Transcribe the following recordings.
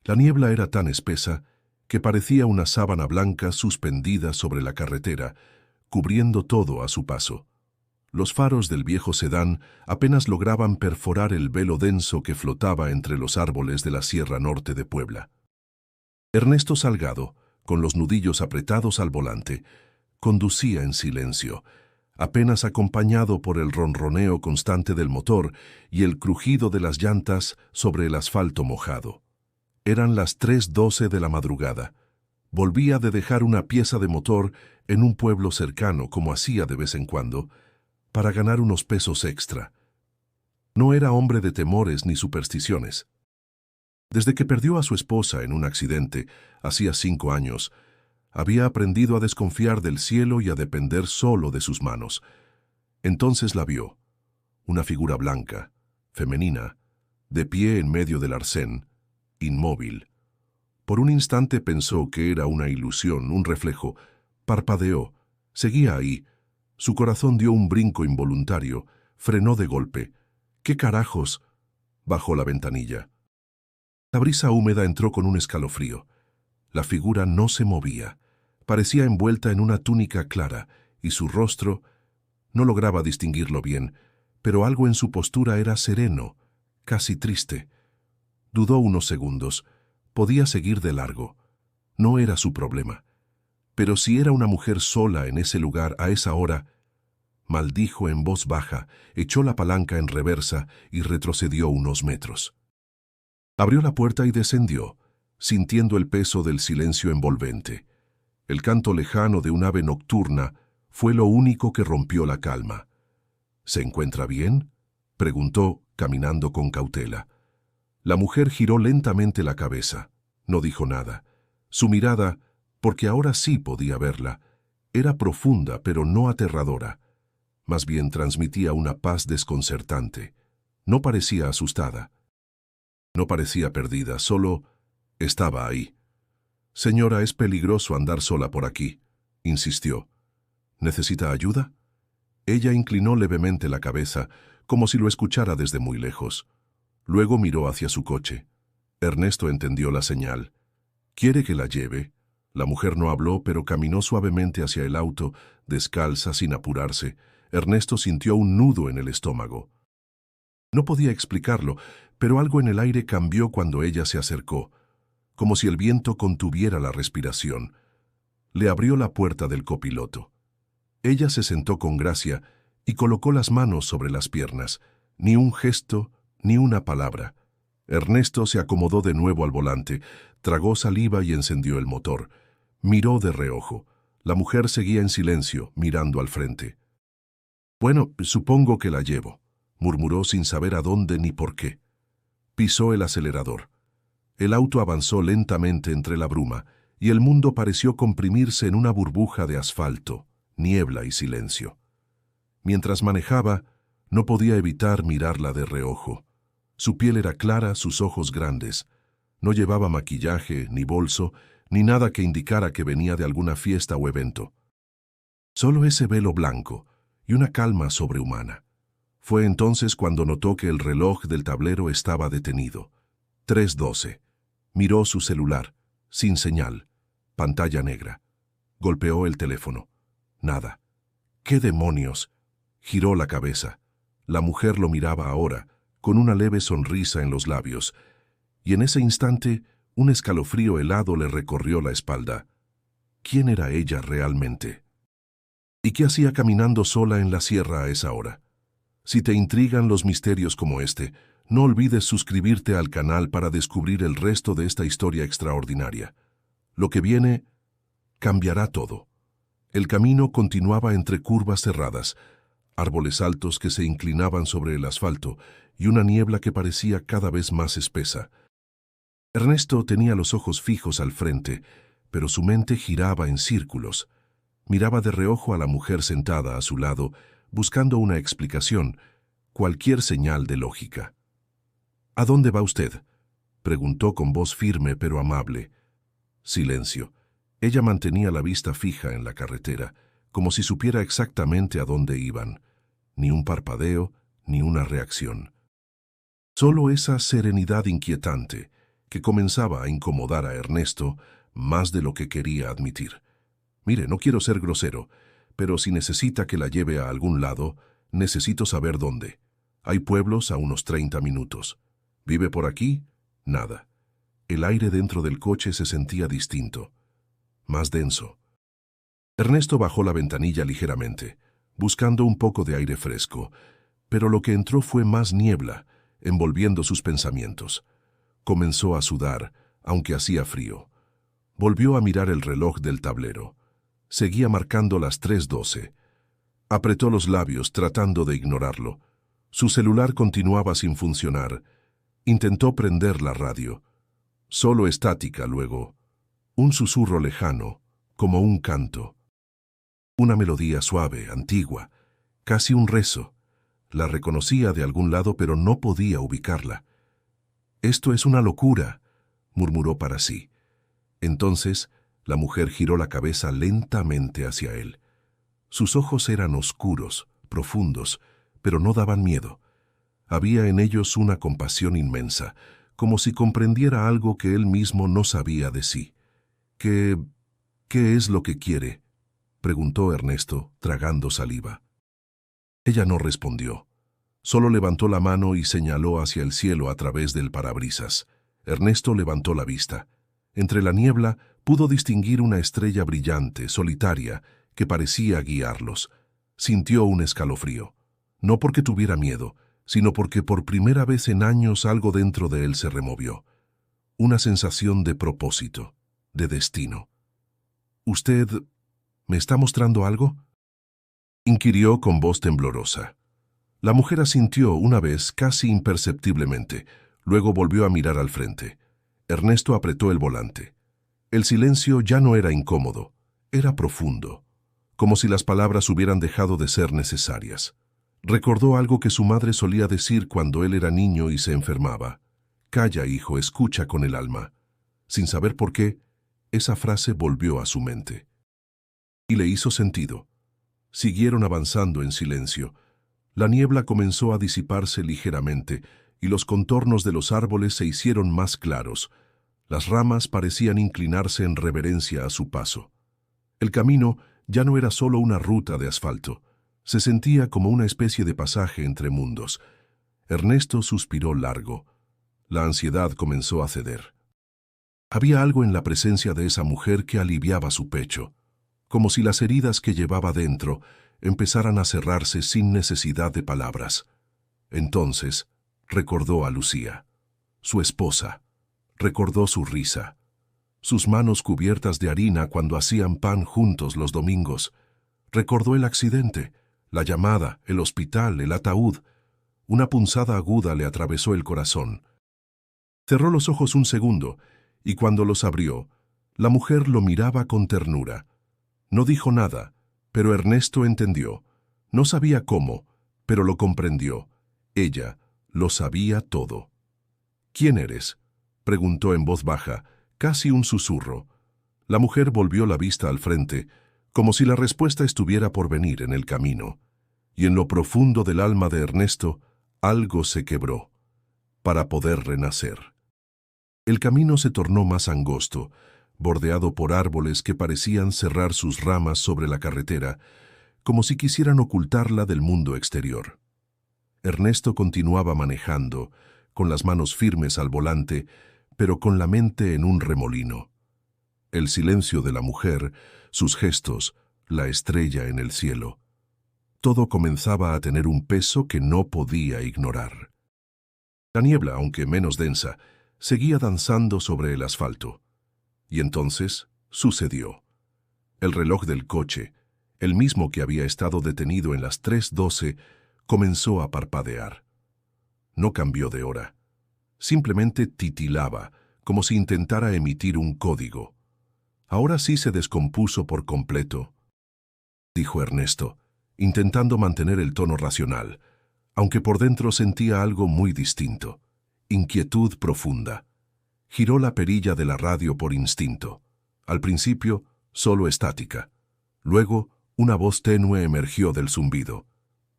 La niebla era tan espesa que parecía una sábana blanca suspendida sobre la carretera, cubriendo todo a su paso. Los faros del viejo sedán apenas lograban perforar el velo denso que flotaba entre los árboles de la Sierra Norte de Puebla. Ernesto Salgado, con los nudillos apretados al volante, conducía en silencio, apenas acompañado por el ronroneo constante del motor y el crujido de las llantas sobre el asfalto mojado. Eran las 3:12 de la madrugada. Volvía de dejar una pieza de motor en un pueblo cercano, como hacía de vez en cuando, para ganar unos pesos extra. No era hombre de temores ni supersticiones. Desde que perdió a su esposa en un accidente, hacía 5 años, había aprendido a desconfiar del cielo y a depender solo de sus manos. Entonces la vio, una figura blanca, femenina, de pie en medio del arcén, inmóvil. Por un instante pensó que era una ilusión, un reflejo. Parpadeó, seguía ahí. Su corazón dio un brinco involuntario, frenó de golpe. ¿Qué carajos? Bajó la ventanilla. La brisa húmeda entró con un escalofrío. La figura no se movía. Parecía envuelta en una túnica clara, y su rostro, no lograba distinguirlo bien, pero algo en su postura era sereno, casi triste. Dudó unos segundos. Podía seguir de largo. No era su problema. Pero si era una mujer sola en ese lugar a esa hora, maldijo en voz baja, echó la palanca en reversa y retrocedió unos metros. Abrió la puerta y descendió, sintiendo el peso del silencio envolvente. El canto lejano de un ave nocturna fue lo único que rompió la calma. ¿Se encuentra bien?, preguntó, caminando con cautela. La mujer giró lentamente la cabeza. No dijo nada. Su mirada, porque ahora sí podía verla, era profunda pero no aterradora. Más bien transmitía una paz desconcertante. No parecía asustada. No parecía perdida, solo estaba ahí. «Señora, es peligroso andar sola por aquí», insistió. «¿Necesita ayuda?» Ella inclinó levemente la cabeza, como si lo escuchara desde muy lejos. Luego miró hacia su coche. Ernesto entendió la señal. «¿Quiere que la lleve?» La mujer no habló, pero caminó suavemente hacia el auto, descalza, sin apurarse. Ernesto sintió un nudo en el estómago. No podía explicarlo, pero algo en el aire cambió cuando ella se acercó, como si el viento contuviera la respiración. Le abrió la puerta del copiloto. Ella se sentó con gracia y colocó las manos sobre las piernas. Ni un gesto, ni una palabra. Ernesto se acomodó de nuevo al volante, tragó saliva y encendió el motor. Miró de reojo. La mujer seguía en silencio, mirando al frente. «Bueno, supongo que la llevo», murmuró sin saber a dónde ni por qué. Pisó el acelerador. El auto avanzó lentamente entre la bruma, y el mundo pareció comprimirse en una burbuja de asfalto, niebla y silencio. Mientras manejaba, no podía evitar mirarla de reojo. Su piel era clara, sus ojos grandes. No llevaba maquillaje, ni bolso, ni nada que indicara que venía de alguna fiesta o evento. Solo ese velo blanco y una calma sobrehumana. Fue entonces cuando notó que el reloj del tablero estaba detenido. 3:12. Miró su celular, sin señal, pantalla negra. Golpeó el teléfono. Nada. ¿Qué demonios? Giró la cabeza. La mujer lo miraba ahora, con una leve sonrisa en los labios, y en ese instante un escalofrío helado le recorrió la espalda. ¿Quién era ella realmente? ¿Y qué hacía caminando sola en la sierra a esa hora? Si te intrigan los misterios como este, no olvides suscribirte al canal para descubrir el resto de esta historia extraordinaria. Lo que viene cambiará todo. El camino continuaba entre curvas cerradas, árboles altos que se inclinaban sobre el asfalto y una niebla que parecía cada vez más espesa. Ernesto tenía los ojos fijos al frente, pero su mente giraba en círculos. Miraba de reojo a la mujer sentada a su lado, buscando una explicación, cualquier señal de lógica. «¿A dónde va usted?», preguntó con voz firme pero amable. Silencio. Ella mantenía la vista fija en la carretera, como si supiera exactamente a dónde iban. Ni un parpadeo, ni una reacción. Solo esa serenidad inquietante, que comenzaba a incomodar a Ernesto más de lo que quería admitir. «Mire, no quiero ser grosero, pero si necesita que la lleve a algún lado, necesito saber dónde. Hay pueblos a unos 30 minutos. ¿Vive por aquí? Nada». El aire dentro del coche se sentía distinto, más denso. Ernesto bajó la ventanilla ligeramente, buscando un poco de aire fresco, pero lo que entró fue más niebla, envolviendo sus pensamientos. Comenzó a sudar, aunque hacía frío. Volvió a mirar el reloj del tablero. Seguía marcando las 3:12. Apretó los labios tratando de ignorarlo. Su celular continuaba sin funcionar. Intentó prender la radio. Solo estática luego. Un susurro lejano, como un canto. Una melodía suave, antigua, casi un rezo. La reconocía de algún lado, pero no podía ubicarla. «Esto es una locura», murmuró para sí. Entonces, la mujer giró la cabeza lentamente hacia él. Sus ojos eran oscuros, profundos, pero no daban miedo. Había en ellos una compasión inmensa, como si comprendiera algo que él mismo no sabía de sí. «¿Qué es lo que quiere?», preguntó Ernesto, tragando saliva. Ella no respondió. Solo levantó la mano y señaló hacia el cielo a través del parabrisas. Ernesto levantó la vista. Entre la niebla pudo distinguir una estrella brillante, solitaria, que parecía guiarlos. Sintió un escalofrío. No porque tuviera miedo, sino porque por primera vez en años algo dentro de él se removió. Una sensación de propósito, de destino. «¿Usted me está mostrando algo?», inquirió con voz temblorosa. La mujer asintió una vez casi imperceptiblemente, luego volvió a mirar al frente. Ernesto apretó el volante. El silencio ya no era incómodo, era profundo, como si las palabras hubieran dejado de ser necesarias. Recordó algo que su madre solía decir cuando él era niño y se enfermaba. «Calla, hijo, escucha con el alma». Sin saber por qué, esa frase volvió a su mente. Y le hizo sentido. Siguieron avanzando en silencio. La niebla comenzó a disiparse ligeramente y los contornos de los árboles se hicieron más claros. Las ramas parecían inclinarse en reverencia a su paso. El camino ya no era solo una ruta de asfalto. Se sentía como una especie de pasaje entre mundos. Ernesto suspiró largo. La ansiedad comenzó a ceder. Había algo en la presencia de esa mujer que aliviaba su pecho, como si las heridas que llevaba dentro empezaran a cerrarse sin necesidad de palabras. Entonces recordó a Lucía, su esposa. Recordó su risa, sus manos cubiertas de harina cuando hacían pan juntos los domingos. Recordó el accidente, la llamada, el hospital, el ataúd. Una punzada aguda le atravesó el corazón. Cerró los ojos un segundo, y cuando los abrió, la mujer lo miraba con ternura. No dijo nada, pero Ernesto entendió. No sabía cómo, pero lo comprendió. Ella lo sabía todo. «¿Quién eres?», preguntó en voz baja, casi un susurro. La mujer volvió la vista al frente, como si la respuesta estuviera por venir en el camino. Y en lo profundo del alma de Ernesto, algo se quebró, para poder renacer. El camino se tornó más angosto, bordeado por árboles que parecían cerrar sus ramas sobre la carretera, como si quisieran ocultarla del mundo exterior. Ernesto continuaba manejando, con las manos firmes al volante, pero con la mente en un remolino. El silencio de la mujer, sus gestos, la estrella en el cielo. Todo comenzaba a tener un peso que no podía ignorar. La niebla, aunque menos densa, seguía danzando sobre el asfalto. Y entonces sucedió. El reloj del coche, el mismo que había estado detenido en las 3:12, comenzó a parpadear. No cambió de hora. Simplemente titilaba, como si intentara emitir un código. «Ahora sí se descompuso por completo», dijo Ernesto, intentando mantener el tono racional, aunque por dentro sentía algo muy distinto, inquietud profunda. Giró la perilla de la radio por instinto. Al principio, solo estática. Luego, una voz tenue emergió del zumbido.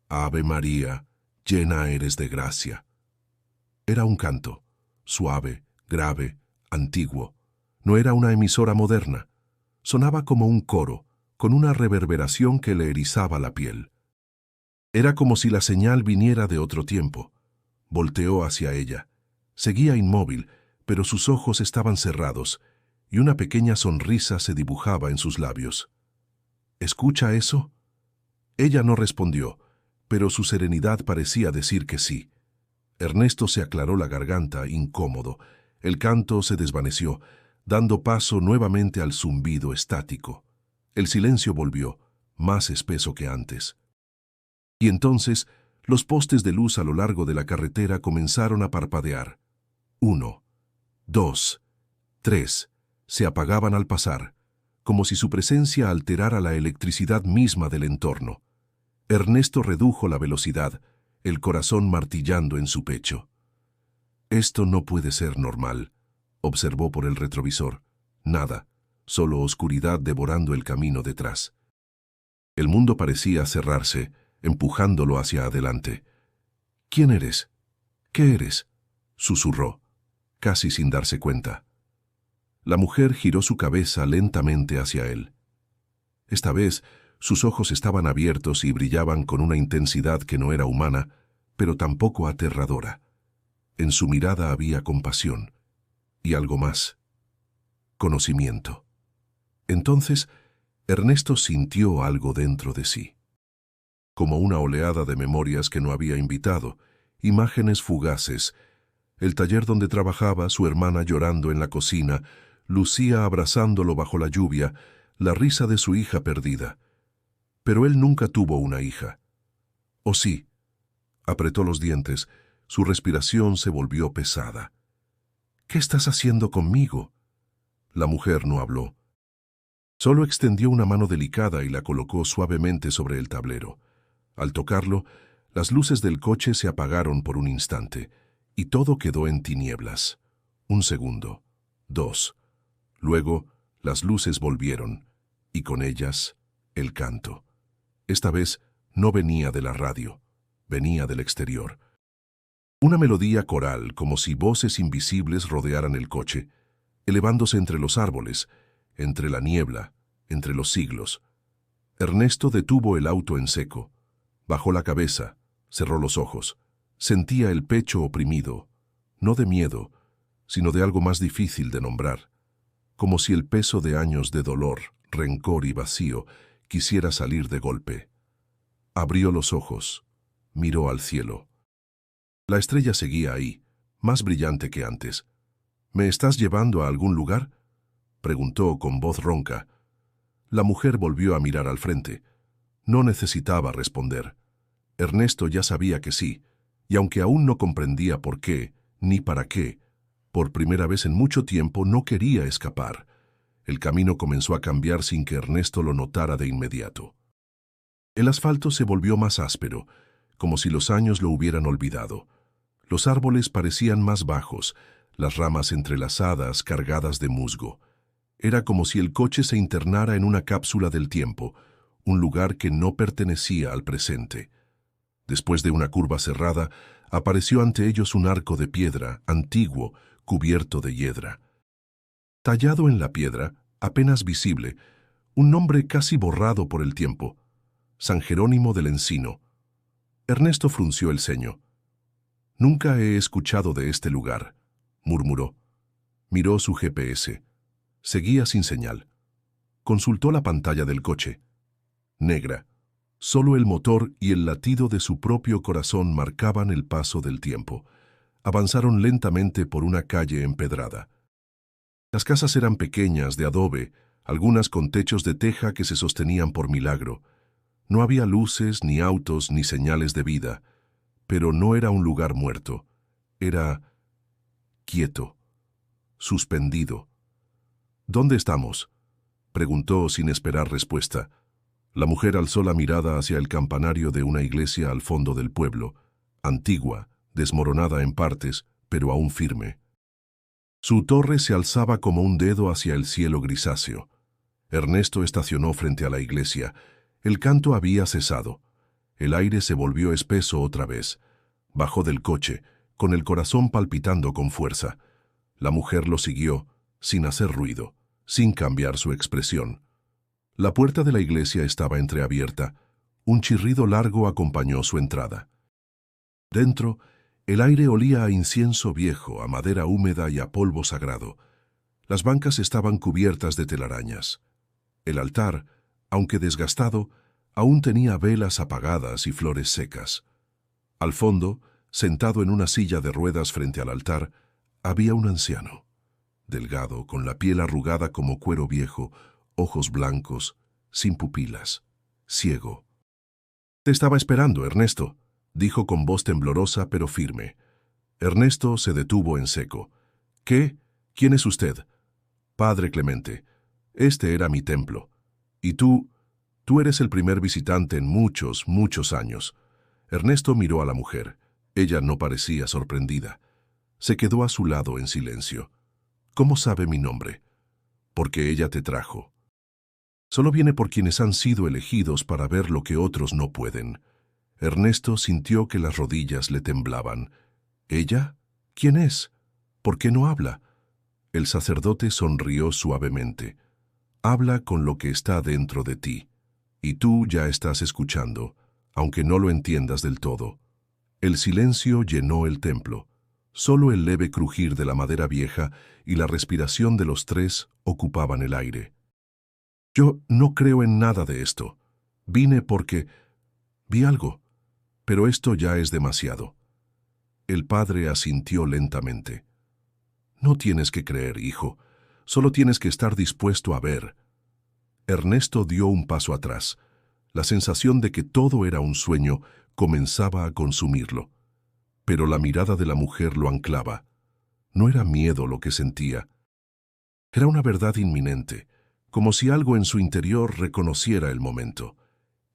«Ave María, llena eres de gracia». Era un canto, suave, grave, antiguo. No era una emisora moderna. Sonaba como un coro, con una reverberación que le erizaba la piel. Era como si la señal viniera de otro tiempo. Volteó hacia ella. Seguía inmóvil, pero sus ojos estaban cerrados, y una pequeña sonrisa se dibujaba en sus labios. ¿Escucha eso? Ella no respondió, pero su serenidad parecía decir que sí. Ernesto se aclaró la garganta, incómodo. El canto se desvaneció, dando paso nuevamente al zumbido estático. El silencio volvió, más espeso que antes. Y entonces, los postes de luz a lo largo de la carretera comenzaron a parpadear. 1, 2, 3, se apagaban al pasar, como si su presencia alterara la electricidad misma del entorno. Ernesto redujo la velocidad, el corazón martillando en su pecho. Esto no puede ser normal, observó por el retrovisor. Nada, solo oscuridad devorando el camino detrás. El mundo parecía cerrarse, empujándolo hacia adelante. ¿Quién eres? ¿Qué eres?, susurró, casi sin darse cuenta. La mujer giró su cabeza lentamente hacia él. Esta vez, sus ojos estaban abiertos y brillaban con una intensidad que no era humana, pero tampoco aterradora. En su mirada había compasión, y algo más: conocimiento. Entonces, Ernesto sintió algo dentro de sí. Como una oleada de memorias que no había invitado, imágenes fugaces. El taller donde trabajaba, su hermana llorando en la cocina, Lucía abrazándolo bajo la lluvia, la risa de su hija perdida. Pero él nunca tuvo una hija. ¿O sí? Apretó los dientes, su respiración se volvió pesada. ¿Qué estás haciendo conmigo? La mujer no habló. Solo extendió una mano delicada y la colocó suavemente sobre el tablero. Al tocarlo, las luces del coche se apagaron por un instante, y todo quedó en tinieblas. 1 segundo, 2. Luego, las luces volvieron, y con ellas, el canto. Esta vez no venía de la radio, venía del exterior. Una melodía coral, como si voces invisibles rodearan el coche, elevándose entre los árboles, entre la niebla, entre los siglos. Ernesto detuvo el auto en seco. Bajó la cabeza, cerró los ojos. Sentía el pecho oprimido, no de miedo, sino de algo más difícil de nombrar, como si el peso de años de dolor, rencor y vacío quisiera salir de golpe. Abrió los ojos, miró al cielo. La estrella seguía ahí, más brillante que antes. ¿Me estás llevando a algún lugar?, preguntó con voz ronca. La mujer volvió a mirar al frente. No necesitaba responder. Ernesto ya sabía que sí, y aunque aún no comprendía por qué, ni para qué, por primera vez en mucho tiempo no quería escapar. El camino comenzó a cambiar sin que Ernesto lo notara de inmediato. El asfalto se volvió más áspero, como si los años lo hubieran olvidado. Los árboles parecían más bajos, las ramas entrelazadas, cargadas de musgo. Era como si el coche se internara en una cápsula del tiempo, un lugar que no pertenecía al presente. Después de una curva cerrada, apareció ante ellos un arco de piedra, antiguo, cubierto de hiedra. Tallado en la piedra, apenas visible, un nombre casi borrado por el tiempo: San Jerónimo del Encino. Ernesto frunció el ceño. «Nunca he escuchado de este lugar», murmuró. Miró su GPS. Seguía sin señal. Consultó la pantalla del coche. Negra. Solo el motor y el latido de su propio corazón marcaban el paso del tiempo. Avanzaron lentamente por una calle empedrada. Las casas eran pequeñas, de adobe, algunas con techos de teja que se sostenían por milagro. No había luces, ni autos, ni señales de vida, pero no era un lugar muerto. Era quieto, suspendido. «¿Dónde estamos?», preguntó sin esperar respuesta. La mujer alzó la mirada hacia el campanario de una iglesia al fondo del pueblo, antigua, desmoronada en partes, pero aún firme. Su torre se alzaba como un dedo hacia el cielo grisáceo. Ernesto estacionó frente a la iglesia. El canto había cesado. El aire se volvió espeso otra vez. Bajó del coche, con el corazón palpitando con fuerza. La mujer lo siguió, sin hacer ruido, sin cambiar su expresión. La puerta de la iglesia estaba entreabierta. Un chirrido largo acompañó su entrada. Dentro, el aire olía a incienso viejo, a madera húmeda y a polvo sagrado. Las bancas estaban cubiertas de telarañas. El altar, aunque desgastado, aún tenía velas apagadas y flores secas. Al fondo, sentado en una silla de ruedas frente al altar, había un anciano. Delgado, con la piel arrugada como cuero viejo, ojos blancos, sin pupilas, ciego. «Te estaba esperando, Ernesto», dijo con voz temblorosa pero firme. Ernesto se detuvo en seco. «¿Qué? ¿Quién es usted?» «Padre Clemente, este era mi templo. Y tú eres el primer visitante en muchos, muchos años». Ernesto miró a la mujer. Ella no parecía sorprendida. Se quedó a su lado en silencio. «¿Cómo sabe mi nombre?» «Porque ella te trajo». Solo viene por quienes han sido elegidos para ver lo que otros no pueden. Ernesto sintió que las rodillas le temblaban. ¿Ella? ¿Quién es? ¿Por qué no habla? El sacerdote sonrió suavemente. Habla con lo que está dentro de ti. Y tú ya estás escuchando, aunque no lo entiendas del todo. El silencio llenó el templo. Solo el leve crujir de la madera vieja y la respiración de los tres ocupaban el aire. «Yo no creo en nada de esto. Vine porque vi algo, pero esto ya es demasiado». El padre asintió lentamente. «No tienes que creer, hijo. Solo tienes que estar dispuesto a ver». Ernesto dio un paso atrás. La sensación de que todo era un sueño comenzaba a consumirlo. Pero la mirada de la mujer lo anclaba. No era miedo lo que sentía. Era una verdad inminente, como si algo en su interior reconociera el momento.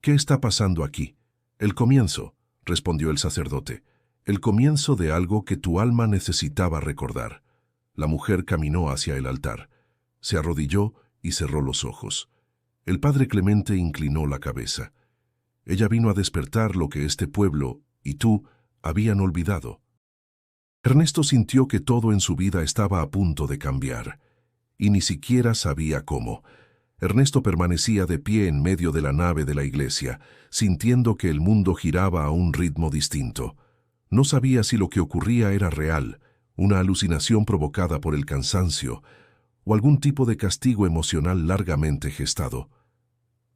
«¿Qué está pasando aquí?» «El comienzo», respondió el sacerdote. «El comienzo de algo que tu alma necesitaba recordar». La mujer caminó hacia el altar. Se arrodilló y cerró los ojos. El padre Clemente inclinó la cabeza. Ella vino a despertar lo que este pueblo y tú habían olvidado. Ernesto sintió que todo en su vida estaba a punto de cambiar, y ni siquiera sabía cómo. Ernesto permanecía de pie en medio de la nave de la iglesia, sintiendo que el mundo giraba a un ritmo distinto. No sabía si lo que ocurría era real, una alucinación provocada por el cansancio, o algún tipo de castigo emocional largamente gestado.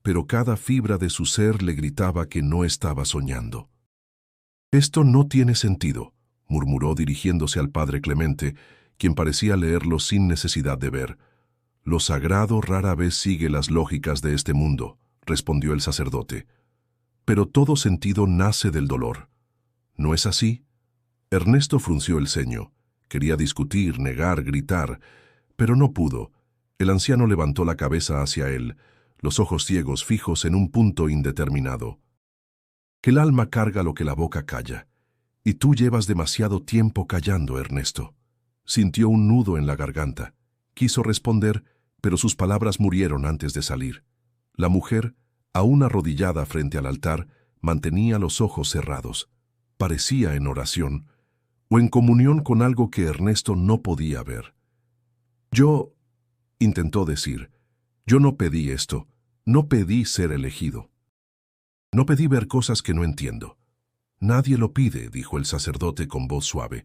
Pero cada fibra de su ser le gritaba que no estaba soñando. «Esto no tiene sentido», murmuró dirigiéndose al padre Clemente, quien parecía leerlo sin necesidad de ver. «Lo sagrado rara vez sigue las lógicas de este mundo», respondió el sacerdote. «Pero todo sentido nace del dolor. ¿No es así?» Ernesto frunció el ceño. Quería discutir, negar, gritar, pero no pudo. El anciano levantó la cabeza hacia él, los ojos ciegos fijos en un punto indeterminado. «Que el alma carga lo que la boca calla. Y tú llevas demasiado tiempo callando, Ernesto». Sintió un nudo en la garganta. Quiso responder, pero sus palabras murieron antes de salir. La mujer, aún arrodillada frente al altar, mantenía los ojos cerrados. Parecía en oración, o en comunión con algo que Ernesto no podía ver. «Yo», intentó decir, «yo no pedí esto, no pedí ser elegido. No pedí ver cosas que no entiendo». «Nadie lo pide», dijo el sacerdote con voz suave,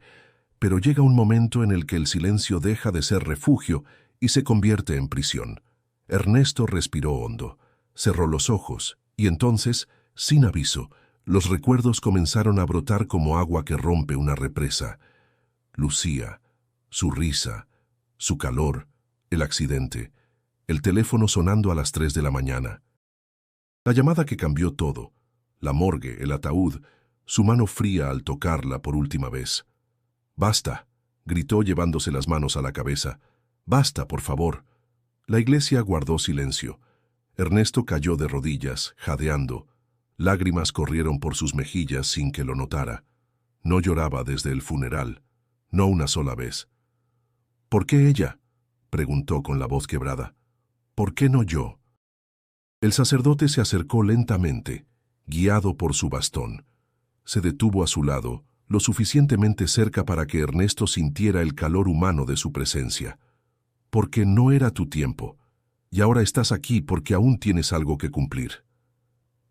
«pero llega un momento en el que el silencio deja de ser refugio y se convierte en prisión». Ernesto respiró hondo, cerró los ojos, y entonces, sin aviso, los recuerdos comenzaron a brotar como agua que rompe una represa. Lucía, su risa, su calor, el accidente, el teléfono sonando a las 3 de la mañana. La llamada que cambió todo, la morgue, el ataúd, su mano fría al tocarla por última vez. «Basta», gritó llevándose las manos a la cabeza. «Basta, por favor». La iglesia guardó silencio. Ernesto cayó de rodillas, jadeando. Lágrimas corrieron por sus mejillas sin que lo notara. No lloraba desde el funeral, no una sola vez. «¿Por qué ella?», preguntó con la voz quebrada. «¿Por qué no yo?». El sacerdote se acercó lentamente, guiado por su bastón. Se detuvo a su lado, lo suficientemente cerca para que Ernesto sintiera el calor humano de su presencia. Porque no era tu tiempo, y ahora estás aquí porque aún tienes algo que cumplir.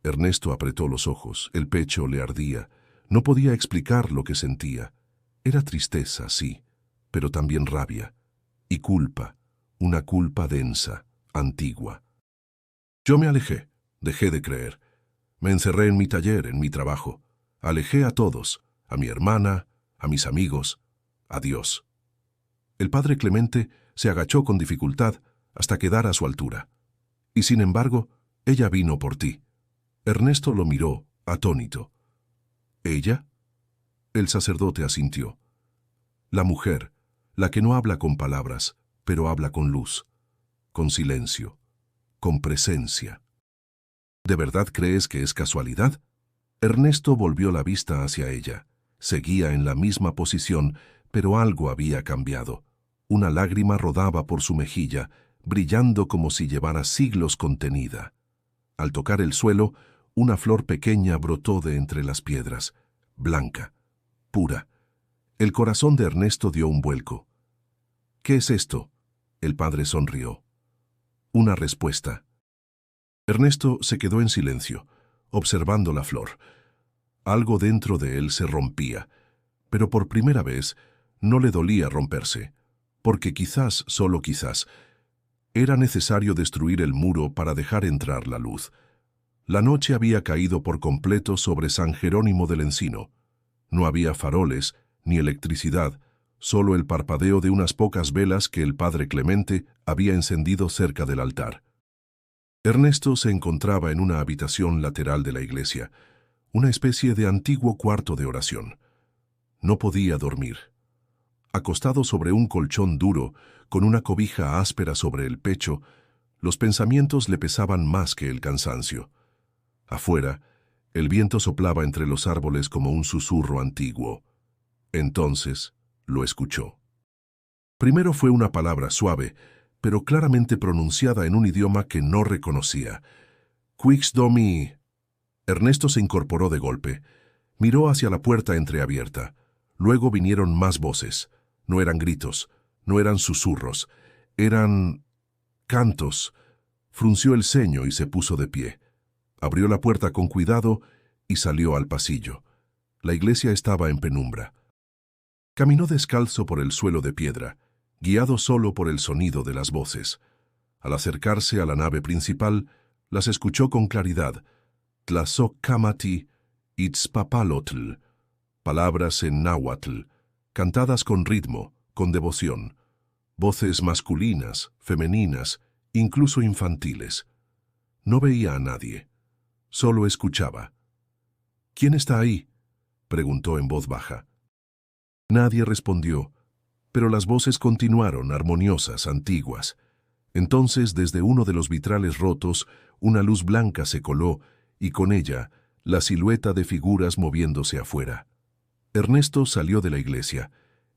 Ernesto apretó los ojos, el pecho le ardía, no podía explicar lo que sentía. Era tristeza, sí, pero también rabia, y culpa, una culpa densa, antigua. Yo me alejé, dejé de creer. Me encerré en mi taller, en mi trabajo. Alejé a todos, a mi hermana, a mis amigos, a Dios. El padre Clemente se agachó con dificultad hasta quedar a su altura. Y sin embargo, ella vino por ti. Ernesto lo miró, atónito. ¿Ella? El sacerdote asintió. La mujer, la que no habla con palabras, pero habla con luz, con silencio, con presencia. ¿De verdad crees que es casualidad? Ernesto volvió la vista hacia ella. Seguía en la misma posición, pero algo había cambiado. Una lágrima rodaba por su mejilla, brillando como si llevara siglos contenida. Al tocar el suelo, una flor pequeña brotó de entre las piedras, blanca, pura. El corazón de Ernesto dio un vuelco. ¿Qué es esto? El padre sonrió. Una respuesta. Ernesto se quedó en silencio, observando la flor. Algo dentro de él se rompía, pero por primera vez no le dolía romperse, porque quizás, solo quizás, era necesario destruir el muro para dejar entrar la luz. La noche había caído por completo sobre San Jerónimo del Encino. No había faroles ni electricidad, solo el parpadeo de unas pocas velas que el padre Clemente había encendido cerca del altar. Ernesto se encontraba en una habitación lateral de la iglesia, una especie de antiguo cuarto de oración. No podía dormir. Acostado sobre un colchón duro, con una cobija áspera sobre el pecho, los pensamientos le pesaban más que el cansancio. Afuera, el viento soplaba entre los árboles como un susurro antiguo. Entonces, lo escuchó. Primero fue una palabra suave, pero claramente pronunciada en un idioma que no reconocía. «Quix domi». Ernesto se incorporó de golpe. Miró hacia la puerta entreabierta. Luego vinieron más voces. No eran gritos, no eran susurros, eran cantos. Frunció el ceño y se puso de pie. Abrió la puerta con cuidado y salió al pasillo. La iglesia estaba en penumbra. Caminó descalzo por el suelo de piedra, guiado solo por el sonido de las voces. Al acercarse a la nave principal, las escuchó con claridad. Tlazohcamati itzpapalotl, palabras en náhuatl, cantadas con ritmo, con devoción. Voces masculinas, femeninas, incluso infantiles. No veía a nadie. Solo escuchaba. «¿Quién está ahí?», preguntó en voz baja. Nadie respondió, pero las voces continuaron, armoniosas, antiguas. Entonces, desde uno de los vitrales rotos, una luz blanca se coló, y con ella, la silueta de figuras moviéndose afuera. Ernesto salió de la iglesia.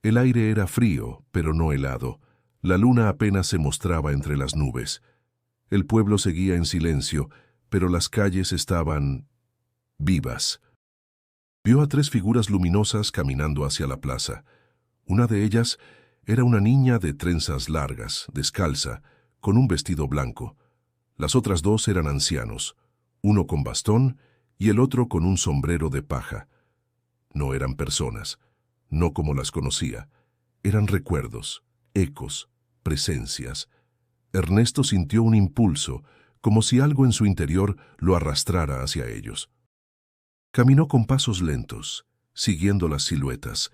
El aire era frío, pero no helado. La luna apenas se mostraba entre las nubes. El pueblo seguía en silencio, pero las calles estaban vivas. Vio a 3 figuras luminosas caminando hacia la plaza. Una de ellas era una niña de trenzas largas, descalza, con un vestido blanco. Las otras 2 eran ancianos, uno con bastón y el otro con un sombrero de paja. No eran personas, no como las conocía. Eran recuerdos, ecos, presencias. Ernesto sintió un impulso, como si algo en su interior lo arrastrara hacia ellos. Caminó con pasos lentos, siguiendo las siluetas.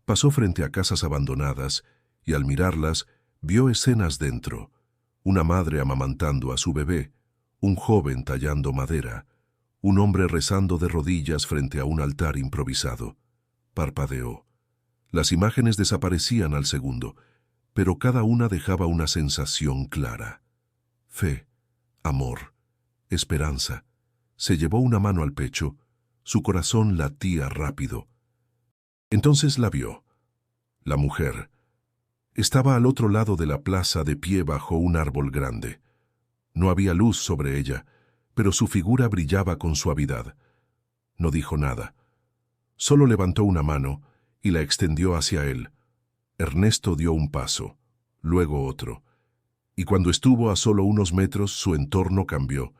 Pasó frente a casas abandonadas y al mirarlas vio escenas dentro. Una madre amamantando a su bebé, un joven tallando madera, un hombre rezando de rodillas frente a un altar improvisado. Parpadeó. Las imágenes desaparecían al segundo, pero cada una dejaba una sensación clara. Fe, amor, esperanza. Se llevó una mano al pecho, su corazón latía rápido. Entonces la vio. La mujer. Estaba al otro lado de la plaza de pie bajo un árbol grande. No había luz sobre ella, pero su figura brillaba con suavidad. No dijo nada. Solo levantó una mano y la extendió hacia él. Ernesto dio un paso, luego otro, y cuando estuvo a solo unos metros su entorno cambió.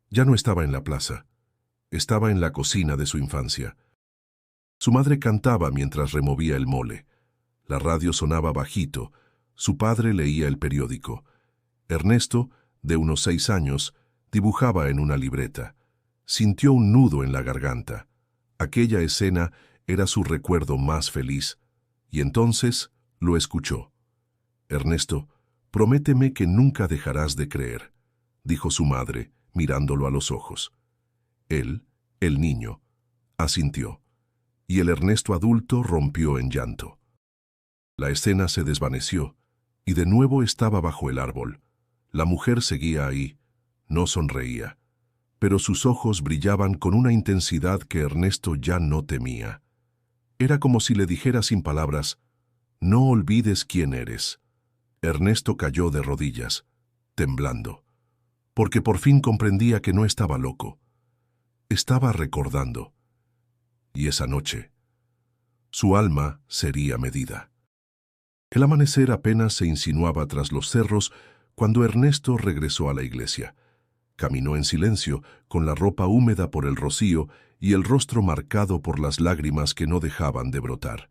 Ya no estaba en la plaza, estaba en la cocina de su infancia. Su madre cantaba mientras removía el mole. La radio sonaba bajito, su padre leía el periódico. Ernesto, de unos 6 años, dibujaba en una libreta. Sintió un nudo en la garganta. Aquella escena era su recuerdo más feliz, y entonces lo escuchó. «Ernesto, prométeme que nunca dejarás de creer», dijo su madre, mirándolo a los ojos. Él, el niño, asintió, y el Ernesto adulto rompió en llanto. La escena se desvaneció, y de nuevo estaba bajo el árbol. La mujer seguía ahí, no sonreía, pero sus ojos brillaban con una intensidad que Ernesto ya no temía. Era como si le dijera sin palabras: «No olvides quién eres». Ernesto cayó de rodillas, temblando, porque por fin comprendía que no estaba loco. Estaba recordando. Y esa noche, su alma sería medida. El amanecer apenas se insinuaba tras los cerros cuando Ernesto regresó a la iglesia. Caminó en silencio, con la ropa húmeda por el rocío y el rostro marcado por las lágrimas que no dejaban de brotar.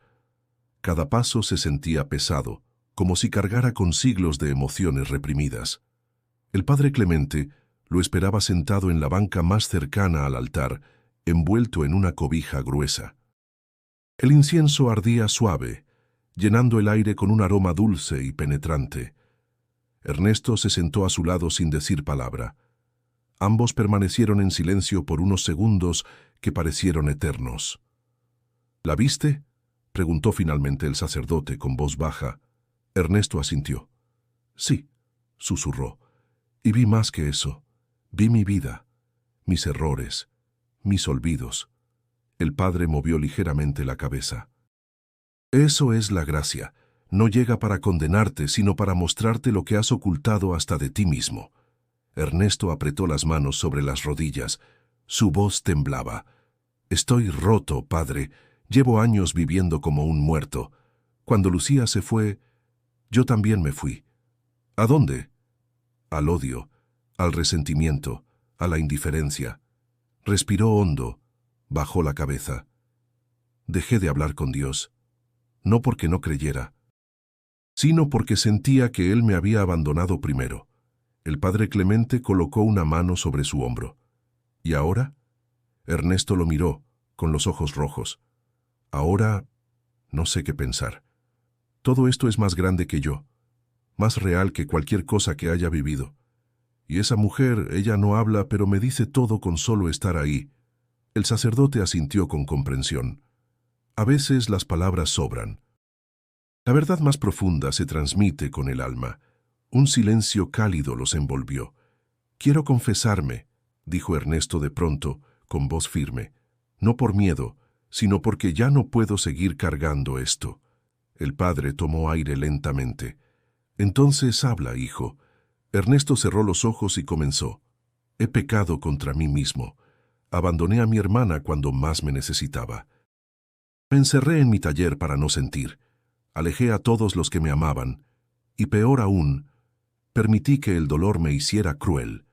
Cada paso se sentía pesado, como si cargara con siglos de emociones reprimidas. El padre Clemente lo esperaba sentado en la banca más cercana al altar, envuelto en una cobija gruesa. El incienso ardía suave, llenando el aire con un aroma dulce y penetrante. Ernesto se sentó a su lado sin decir palabra. Ambos permanecieron en silencio por unos segundos que parecieron eternos. «¿La viste?», preguntó finalmente el sacerdote con voz baja. Ernesto asintió. «Sí», susurró, «y vi más que eso. Vi mi vida, mis errores, mis olvidos». El padre movió ligeramente la cabeza. «Eso es la gracia. No llega para condenarte, sino para mostrarte lo que has ocultado hasta de ti mismo». Ernesto apretó las manos sobre las rodillas. Su voz temblaba. «Estoy roto, padre. Llevo años viviendo como un muerto. Cuando Lucía se fue, yo también me fui». «¿A dónde?». «Al odio, al resentimiento, a la indiferencia». Respiró hondo, bajó la cabeza. «Dejé de hablar con Dios, no porque no creyera, sino porque sentía que Él me había abandonado primero». El padre Clemente colocó una mano sobre su hombro. «¿Y ahora?». Ernesto lo miró, con los ojos rojos. «Ahora no sé qué pensar. Todo esto es más grande que yo, más real que cualquier cosa que haya vivido. Y esa mujer, ella no habla, pero me dice todo con solo estar ahí». El sacerdote asintió con comprensión. A veces las palabras sobran. La verdad más profunda se transmite con el alma. Un silencio cálido los envolvió. «Quiero confesarme», dijo Ernesto de pronto, con voz firme. «No por miedo, sino porque ya no puedo seguir cargando esto». El padre tomó aire lentamente. «Entonces habla, hijo». Ernesto cerró los ojos y comenzó. «He pecado contra mí mismo. Abandoné a mi hermana cuando más me necesitaba. Me encerré en mi taller para no sentir. Alejé a todos los que me amaban. Y peor aún, permití que el dolor me hiciera cruel.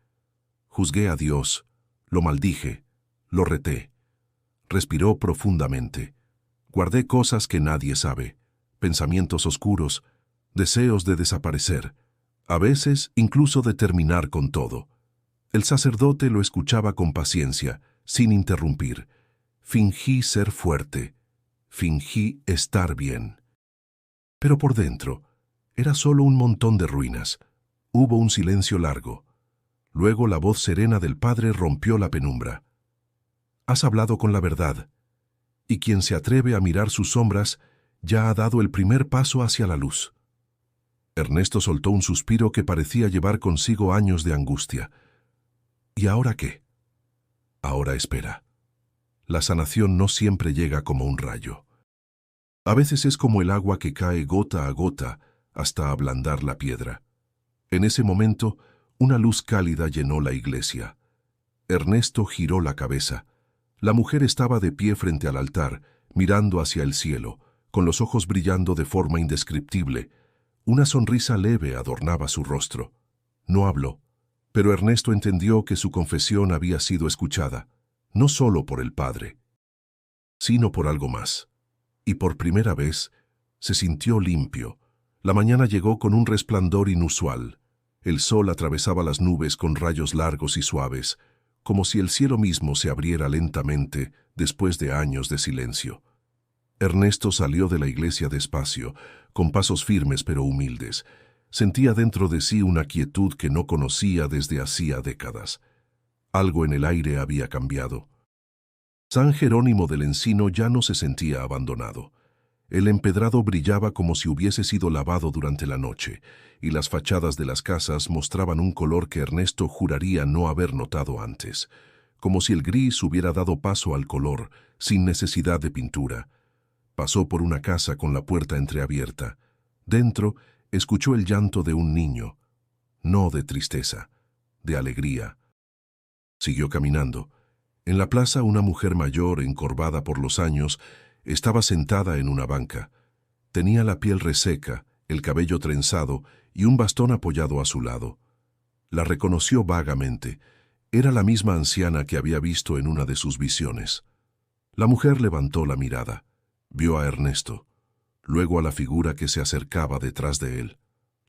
Juzgué a Dios, lo maldije, lo reté». Respiró profundamente. «Guardé cosas que nadie sabe, pensamientos oscuros, deseos de desaparecer, a veces incluso de terminar con todo». El sacerdote lo escuchaba con paciencia, sin interrumpir. «Fingí ser fuerte, fingí estar bien». Pero por dentro, era solo un montón de ruinas. Hubo un silencio largo. Luego la voz serena del padre rompió la penumbra. «Has hablado con la verdad, y quien se atreve a mirar sus sombras ya ha dado el primer paso hacia la luz». Ernesto soltó un suspiro que parecía llevar consigo años de angustia. «¿Y ahora qué?». «Ahora espera. La sanación no siempre llega como un rayo. A veces es como el agua que cae gota a gota hasta ablandar la piedra». En ese momento, una luz cálida llenó la iglesia. Ernesto giró la cabeza. La mujer estaba de pie frente al altar, mirando hacia el cielo, con los ojos brillando de forma indescriptible. Una sonrisa leve adornaba su rostro. No habló, pero Ernesto entendió que su confesión había sido escuchada, no solo por el padre, sino por algo más. Y por primera vez se sintió limpio. La mañana llegó con un resplandor inusual. El sol atravesaba las nubes con rayos largos y suaves, como si el cielo mismo se abriera lentamente después de años de silencio. Ernesto salió de la iglesia despacio, con pasos firmes pero humildes. Sentía dentro de sí una quietud que no conocía desde hacía décadas. Algo en el aire había cambiado. San Jerónimo del Encino ya no se sentía abandonado. El empedrado brillaba como si hubiese sido lavado durante la noche, y las fachadas de las casas mostraban un color que Ernesto juraría no haber notado antes, como si el gris hubiera dado paso al color, sin necesidad de pintura. Pasó por una casa con la puerta entreabierta. Dentro, escuchó el llanto de un niño, no de tristeza, de alegría. Siguió caminando. En la plaza, una mujer mayor, encorvada por los años, estaba sentada en una banca. Tenía la piel reseca, el cabello trenzado y un bastón apoyado a su lado. La reconoció vagamente. Era la misma anciana que había visto en una de sus visiones. La mujer levantó la mirada. Vio a Ernesto, luego a la figura que se acercaba detrás de él,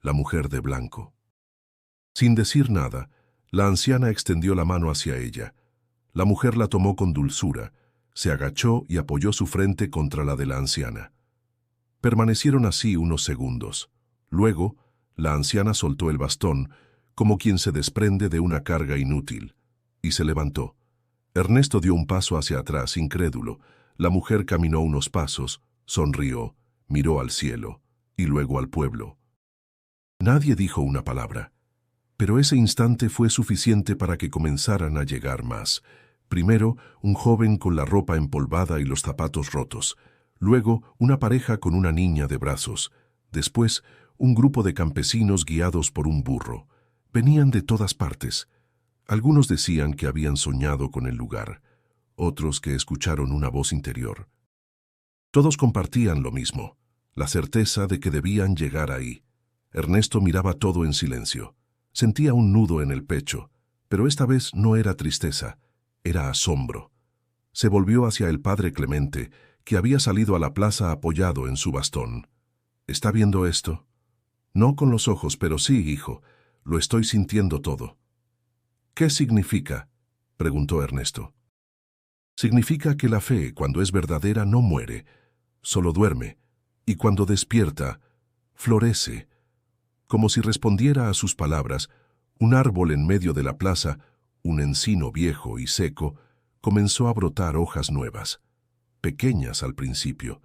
la mujer de blanco. Sin decir nada, la anciana extendió la mano hacia ella. La mujer la tomó con dulzura, se agachó y apoyó su frente contra la de la anciana. Permanecieron así unos segundos. Luego, la anciana soltó el bastón, como quien se desprende de una carga inútil, y se levantó. Ernesto dio un paso hacia atrás, incrédulo. La mujer caminó unos pasos, sonrió, miró al cielo, y luego al pueblo. Nadie dijo una palabra, pero ese instante fue suficiente para que comenzaran a llegar más. Primero, un joven con la ropa empolvada y los zapatos rotos. Luego, una pareja con una niña de brazos. Después, un grupo de campesinos guiados por un burro. Venían de todas partes. Algunos decían que habían soñado con el lugar, otros que escucharon una voz interior. Todos compartían lo mismo, la certeza de que debían llegar ahí. Ernesto miraba todo en silencio. Sentía un nudo en el pecho, pero esta vez no era tristeza. Era asombro. Se volvió hacia el padre Clemente, que había salido a la plaza apoyado en su bastón. ¿Está viendo esto? No con los ojos, pero sí, hijo. Lo estoy sintiendo todo. ¿Qué significa?, preguntó Ernesto. Significa que la fe, cuando es verdadera, no muere, solo duerme, y cuando despierta, florece. Como si respondiera a sus palabras, un árbol en medio de la plaza, un encino viejo y seco, comenzó a brotar hojas nuevas, pequeñas al principio,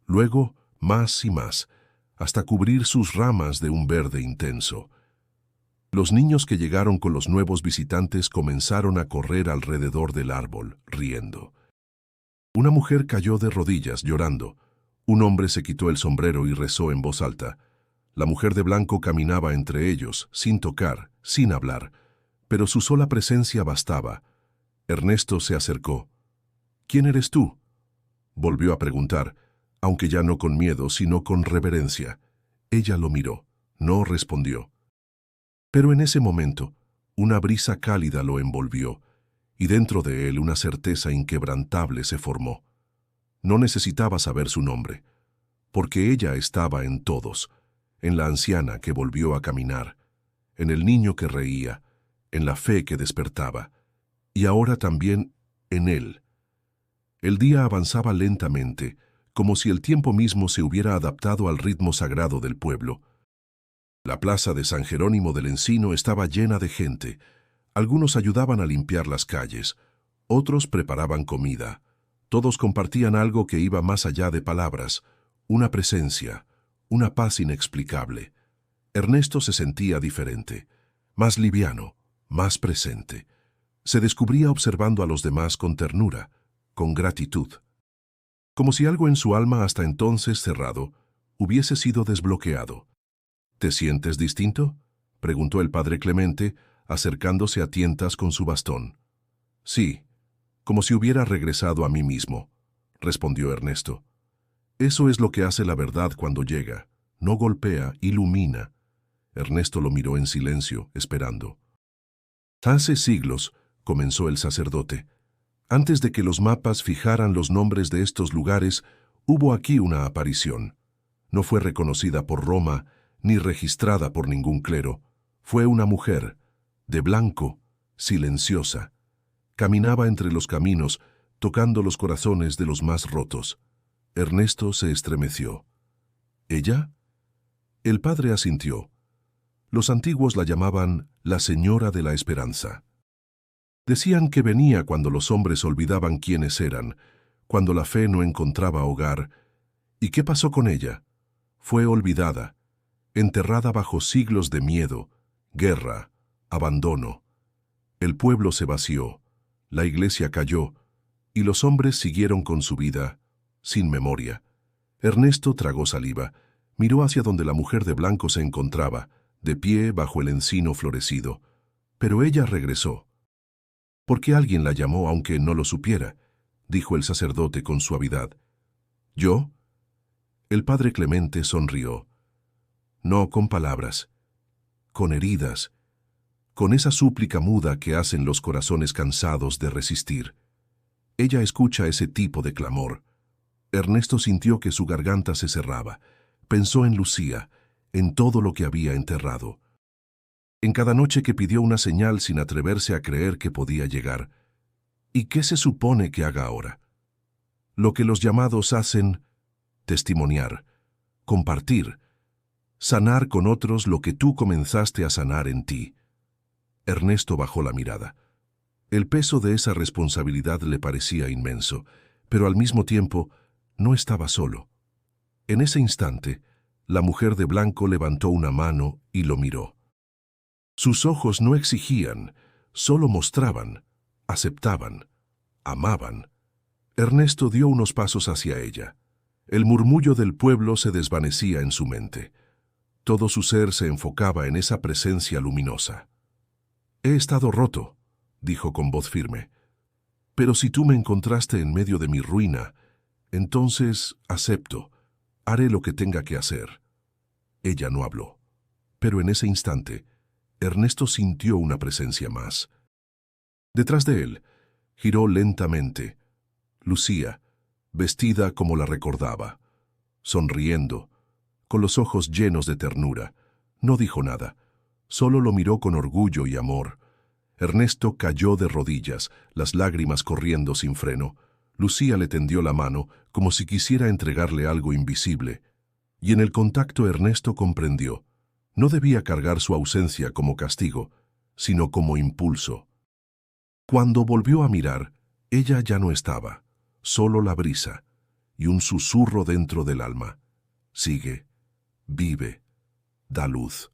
luego más y más, hasta cubrir sus ramas de un verde intenso. Los niños que llegaron con los nuevos visitantes comenzaron a correr alrededor del árbol, riendo. Una mujer cayó de rodillas, llorando. Un hombre se quitó el sombrero y rezó en voz alta. La mujer de blanco caminaba entre ellos, sin tocar, sin hablar, pero su sola presencia bastaba. Ernesto se acercó. ¿Quién eres tú?, volvió a preguntar, aunque ya no con miedo, sino con reverencia. Ella lo miró, no respondió. Pero en ese momento, una brisa cálida lo envolvió, y dentro de él una certeza inquebrantable se formó. No necesitaba saber su nombre, porque ella estaba en todos, en la anciana que volvió a caminar, en el niño que reía, en la fe que despertaba, y ahora también en él. El día avanzaba lentamente, como si el tiempo mismo se hubiera adaptado al ritmo sagrado del pueblo. La plaza de San Jerónimo del Encino estaba llena de gente. Algunos ayudaban a limpiar las calles, otros preparaban comida. Todos compartían algo que iba más allá de palabras, una presencia, una paz inexplicable. Ernesto se sentía diferente, más liviano, más presente. Se descubría observando a los demás con ternura, con gratitud. Como si algo en su alma hasta entonces cerrado hubiese sido desbloqueado. ¿Te sientes distinto?, preguntó el padre Clemente, acercándose a tientas con su bastón. Sí, como si hubiera regresado a mí mismo. respondió Ernesto. Eso es lo que hace la verdad cuando llega. No golpea, ilumina. Ernesto lo miró en silencio, esperando. Hace siglos, comenzó el sacerdote, antes de que los mapas fijaran los nombres de estos lugares, hubo aquí una aparición. No fue reconocida por Roma, ni registrada por ningún clero. Fue una mujer, de blanco, silenciosa. Caminaba entre los caminos, tocando los corazones de los más rotos. Ernesto se estremeció. ¿Ella? El padre asintió. Los antiguos la llamaban la Señora de la Esperanza. Decían que venía cuando los hombres olvidaban quiénes eran, cuando la fe no encontraba hogar. ¿Y qué pasó con ella? Fue olvidada, enterrada bajo siglos de miedo, guerra, abandono. El pueblo se vació, la iglesia cayó, y los hombres siguieron con su vida, sin memoria. Ernesto tragó saliva, miró hacia donde la mujer de blanco se encontraba, de pie bajo el encino florecido. Pero ella regresó. ¿Por qué alguien la llamó aunque no lo supiera?, dijo el sacerdote con suavidad. ¿Yo? El padre Clemente sonrió. No con palabras, con heridas, con esa súplica muda que hacen los corazones cansados de resistir. Ella escucha ese tipo de clamor. Ernesto sintió que su garganta se cerraba. Pensó en Lucía, en todo lo que había enterrado. En cada noche que pidió una señal sin atreverse a creer que podía llegar. ¿Y qué se supone que haga ahora? Lo que los llamados hacen: testimoniar, compartir, sanar con otros lo que tú comenzaste a sanar en ti. Ernesto bajó la mirada. El peso de esa responsabilidad le parecía inmenso, pero al mismo tiempo no estaba solo. En ese instante, la mujer de blanco levantó una mano y lo miró. Sus ojos no exigían, solo mostraban, aceptaban, amaban. Ernesto dio unos pasos hacia ella. El murmullo del pueblo se desvanecía en su mente. Todo su ser se enfocaba en esa presencia luminosa. «He estado roto», dijo con voz firme. «Pero si tú me encontraste en medio de mi ruina, entonces acepto, haré lo que tenga que hacer». Ella no habló. Pero en ese instante, Ernesto sintió una presencia más. Detrás de él, giró lentamente. Lucía, vestida como la recordaba, sonriendo, con los ojos llenos de ternura. No dijo nada, solo lo miró con orgullo y amor. Ernesto cayó de rodillas, las lágrimas corriendo sin freno. Lucía le tendió la mano, como si quisiera entregarle algo invisible. Y en el contacto Ernesto comprendió. No debía cargar su ausencia como castigo, sino como impulso. Cuando volvió a mirar, ella ya no estaba, solo la brisa, y un susurro dentro del alma. Sigue, vive, da luz.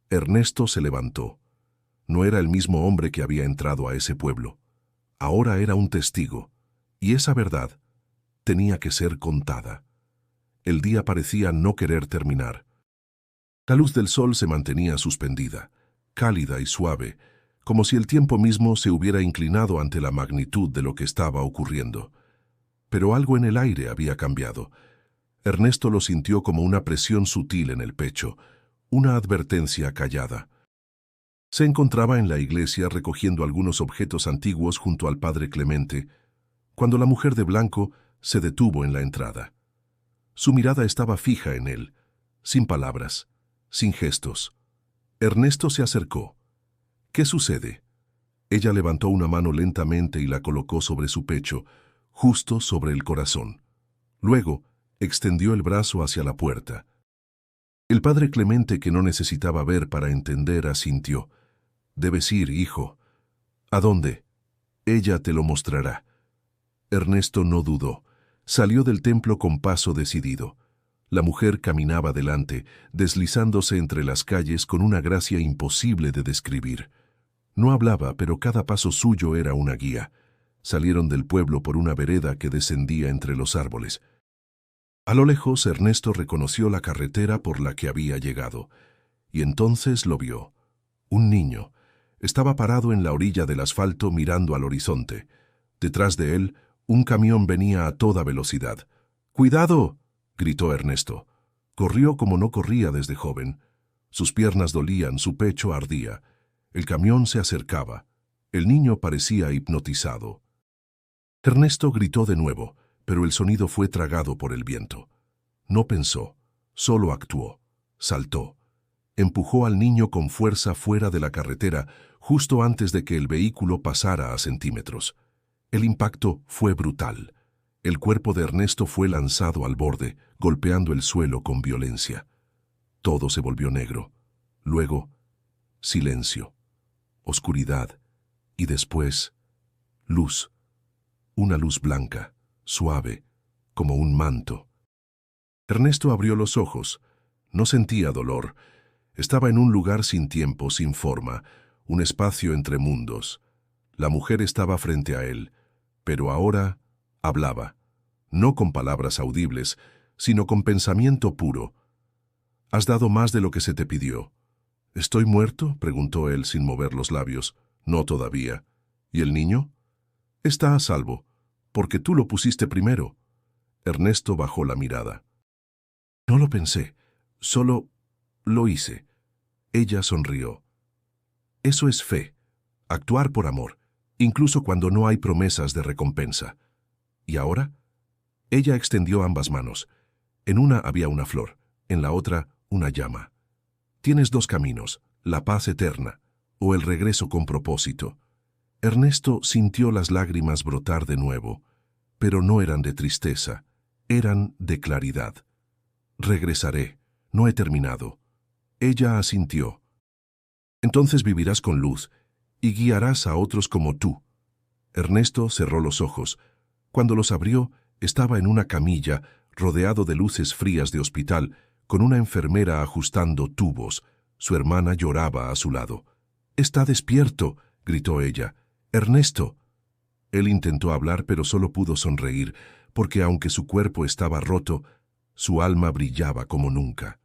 Ernesto se levantó. No era el mismo hombre que había entrado a ese pueblo. Ahora era un testigo, y esa verdad tenía que ser contada. El día parecía no querer terminar. La luz del sol se mantenía suspendida, cálida y suave, como si el tiempo mismo se hubiera inclinado ante la magnitud de lo que estaba ocurriendo. Pero algo en el aire había cambiado. Ernesto lo sintió como una presión sutil en el pecho, una advertencia callada. Se encontraba en la iglesia recogiendo algunos objetos antiguos junto al padre Clemente, cuando la mujer de blanco se detuvo en la entrada. Su mirada estaba fija en él, sin palabras, sin gestos. Ernesto se acercó. «¿Qué sucede?» Ella levantó una mano lentamente y la colocó sobre su pecho, justo sobre el corazón. Luego, extendió el brazo hacia la puerta. El padre Clemente, que no necesitaba ver para entender, asintió. «Debes ir, hijo». «¿A dónde?» «Ella te lo mostrará». Ernesto no dudó. Salió del templo con paso decidido. La mujer caminaba delante, deslizándose entre las calles con una gracia imposible de describir. No hablaba, pero cada paso suyo era una guía. Salieron del pueblo por una vereda que descendía entre los árboles. A lo lejos, Ernesto reconoció la carretera por la que había llegado, y entonces lo vio. Un niño. Estaba parado en la orilla del asfalto mirando al horizonte. Detrás de él, Un camión venía a toda velocidad. ¡Cuidado!, gritó Ernesto. Corrió como no corría desde joven. Sus piernas dolían, su pecho ardía. El camión se acercaba. El niño parecía hipnotizado. Ernesto gritó de nuevo, pero el sonido fue tragado por el viento. No pensó, solo actuó. Saltó. Empujó al niño con fuerza fuera de la carretera justo antes de que el vehículo pasara a centímetros. El impacto fue brutal. El cuerpo de Ernesto fue lanzado al borde, golpeando el suelo con violencia. Todo se volvió negro. Luego, silencio, oscuridad y después, luz. Una luz blanca, suave, como un manto. Ernesto abrió los ojos. No sentía dolor. Estaba en un lugar sin tiempo, sin forma, un espacio entre mundos. La mujer estaba frente a él, pero ahora hablaba, no con palabras audibles, sino con pensamiento puro. «Has dado más de lo que se te pidió». «¿Estoy muerto?», preguntó él sin mover los labios. «No todavía». «¿Y el niño?» «Está a salvo, porque tú lo pusiste primero». Ernesto bajó la mirada. «No lo pensé, solo lo hice». Ella sonrió. «Eso es fe, actuar por amor, incluso cuando no hay promesas de recompensa». «¿Y ahora?» Ella extendió ambas manos. En una había una flor, en la otra una llama. «Tienes dos caminos, la paz eterna o el regreso con propósito». Ernesto sintió las lágrimas brotar de nuevo, pero no eran de tristeza, eran de claridad. «Regresaré, no he terminado». Ella asintió. «Entonces vivirás con luz y guiarás a otros como tú». Ernesto cerró los ojos. Cuando los abrió, estaba en una camilla, rodeado de luces frías de hospital, con una enfermera ajustando tubos. Su hermana lloraba a su lado. «¡Está despierto!», gritó ella. «Ernesto». Él intentó hablar, pero solo pudo sonreír, porque aunque su cuerpo estaba roto, su alma brillaba como nunca.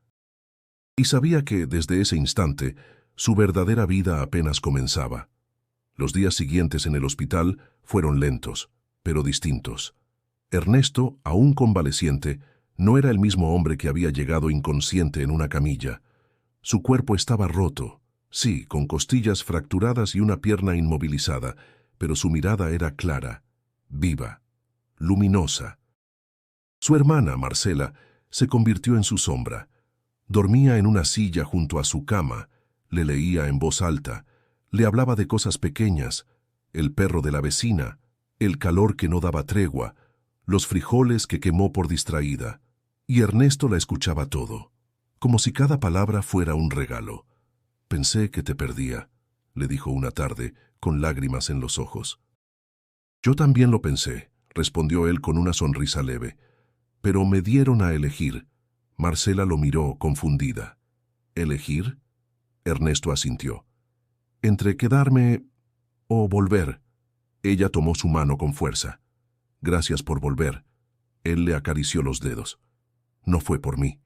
Y sabía que, desde ese instante, su verdadera vida apenas comenzaba. Los días siguientes en el hospital fueron lentos, pero distintos. Ernesto, aún convaleciente, no era el mismo hombre que había llegado inconsciente en una camilla. Su cuerpo estaba roto, sí, con costillas fracturadas y una pierna inmovilizada, pero su mirada era clara, viva, luminosa. Su hermana, Marcela, se convirtió en su sombra. Dormía en una silla junto a su cama, le leía en voz alta, le hablaba de cosas pequeñas, el perro de la vecina, el calor que no daba tregua, los frijoles que quemó por distraída, y Ernesto la escuchaba todo, como si cada palabra fuera un regalo. «Pensé que te perdía», le dijo una tarde, con lágrimas en los ojos. «Yo también lo pensé», respondió él con una sonrisa leve, «pero me dieron a elegir». Marcela lo miró, confundida. «¿Elegir?», Ernesto asintió. «Entre quedarme o volver». Ella tomó su mano con fuerza. «Gracias por volver». Él le acarició los dedos. «No fue por mí.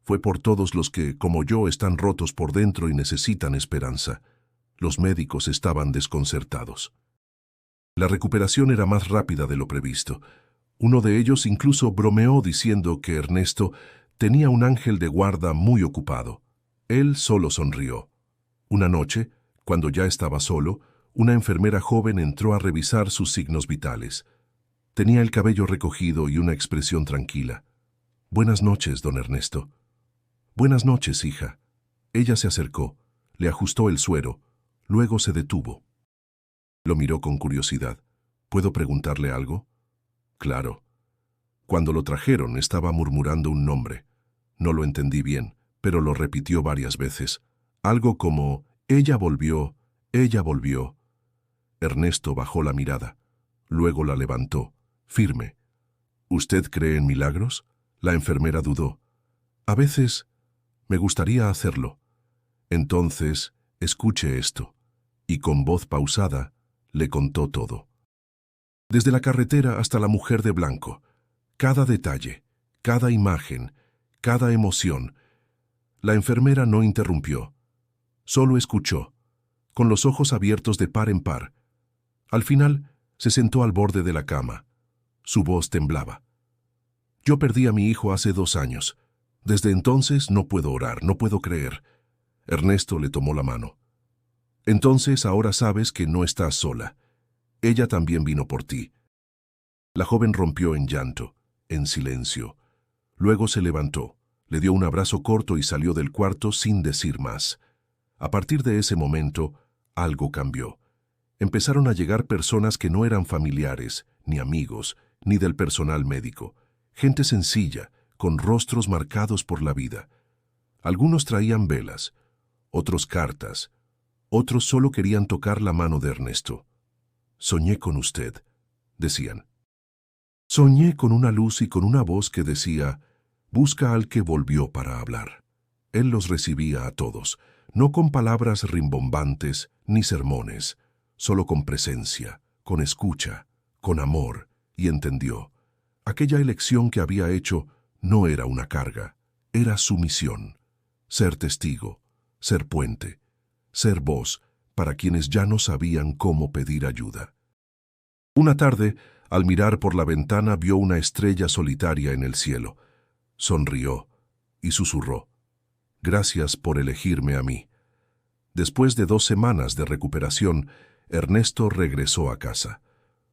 Fue por todos los que, como yo, están rotos por dentro y necesitan esperanza». Los médicos estaban desconcertados. La recuperación era más rápida de lo previsto. Uno de ellos incluso bromeó diciendo que Ernesto tenía un ángel de guarda muy ocupado. Él solo sonrió. Una noche, cuando ya estaba solo, una enfermera joven entró a revisar sus signos vitales. Tenía el cabello recogido y una expresión tranquila. «Buenas noches, don Ernesto». «Buenas noches, hija». Ella se acercó, le ajustó el suero, luego se detuvo. Lo miró con curiosidad. «¿Puedo preguntarle algo?» «Claro». Cuando lo trajeron, estaba murmurando un nombre. No lo entendí bien, pero lo repitió varias veces. Algo como, «Ella volvió, ella volvió». Ernesto bajó la mirada. Luego la levantó, firme. «¿Usted cree en milagros?». La enfermera dudó. «A veces me gustaría hacerlo». «Entonces, escuche esto». Y con voz pausada, le contó todo. Desde la carretera hasta la mujer de blanco. Cada detalle, cada imagen, cada emoción. La enfermera no interrumpió. Solo escuchó, con los ojos abiertos de par en par. Al final, se sentó al borde de la cama. Su voz temblaba. Yo perdí a mi hijo hace 2 años. Desde entonces no puedo orar, no puedo creer. Ernesto le tomó la mano. Entonces ahora sabes que no estás sola. Ella también vino por ti. La joven rompió en llanto, en silencio. Luego se levantó, le dio un abrazo corto y salió del cuarto sin decir más. A partir de ese momento, algo cambió. Empezaron a llegar personas que no eran familiares, ni amigos, ni del personal médico. Gente sencilla, con rostros marcados por la vida. Algunos traían velas, otros cartas, otros solo querían tocar la mano de Ernesto. «Soñé con usted», decían. Soñé con una luz y con una voz que decía, «Busca al que volvió para hablar». Él los recibía a todos, no con palabras rimbombantes ni sermones, solo con presencia, con escucha, con amor, y entendió. Aquella elección que había hecho no era una carga, era su misión. Ser testigo, ser puente, ser voz para quienes ya no sabían cómo pedir ayuda. Una tarde, al mirar por la ventana, vio una estrella solitaria en el cielo. Sonrió y susurró, «Gracias por elegirme a mí». Después de 2 semanas de recuperación, Ernesto regresó a casa.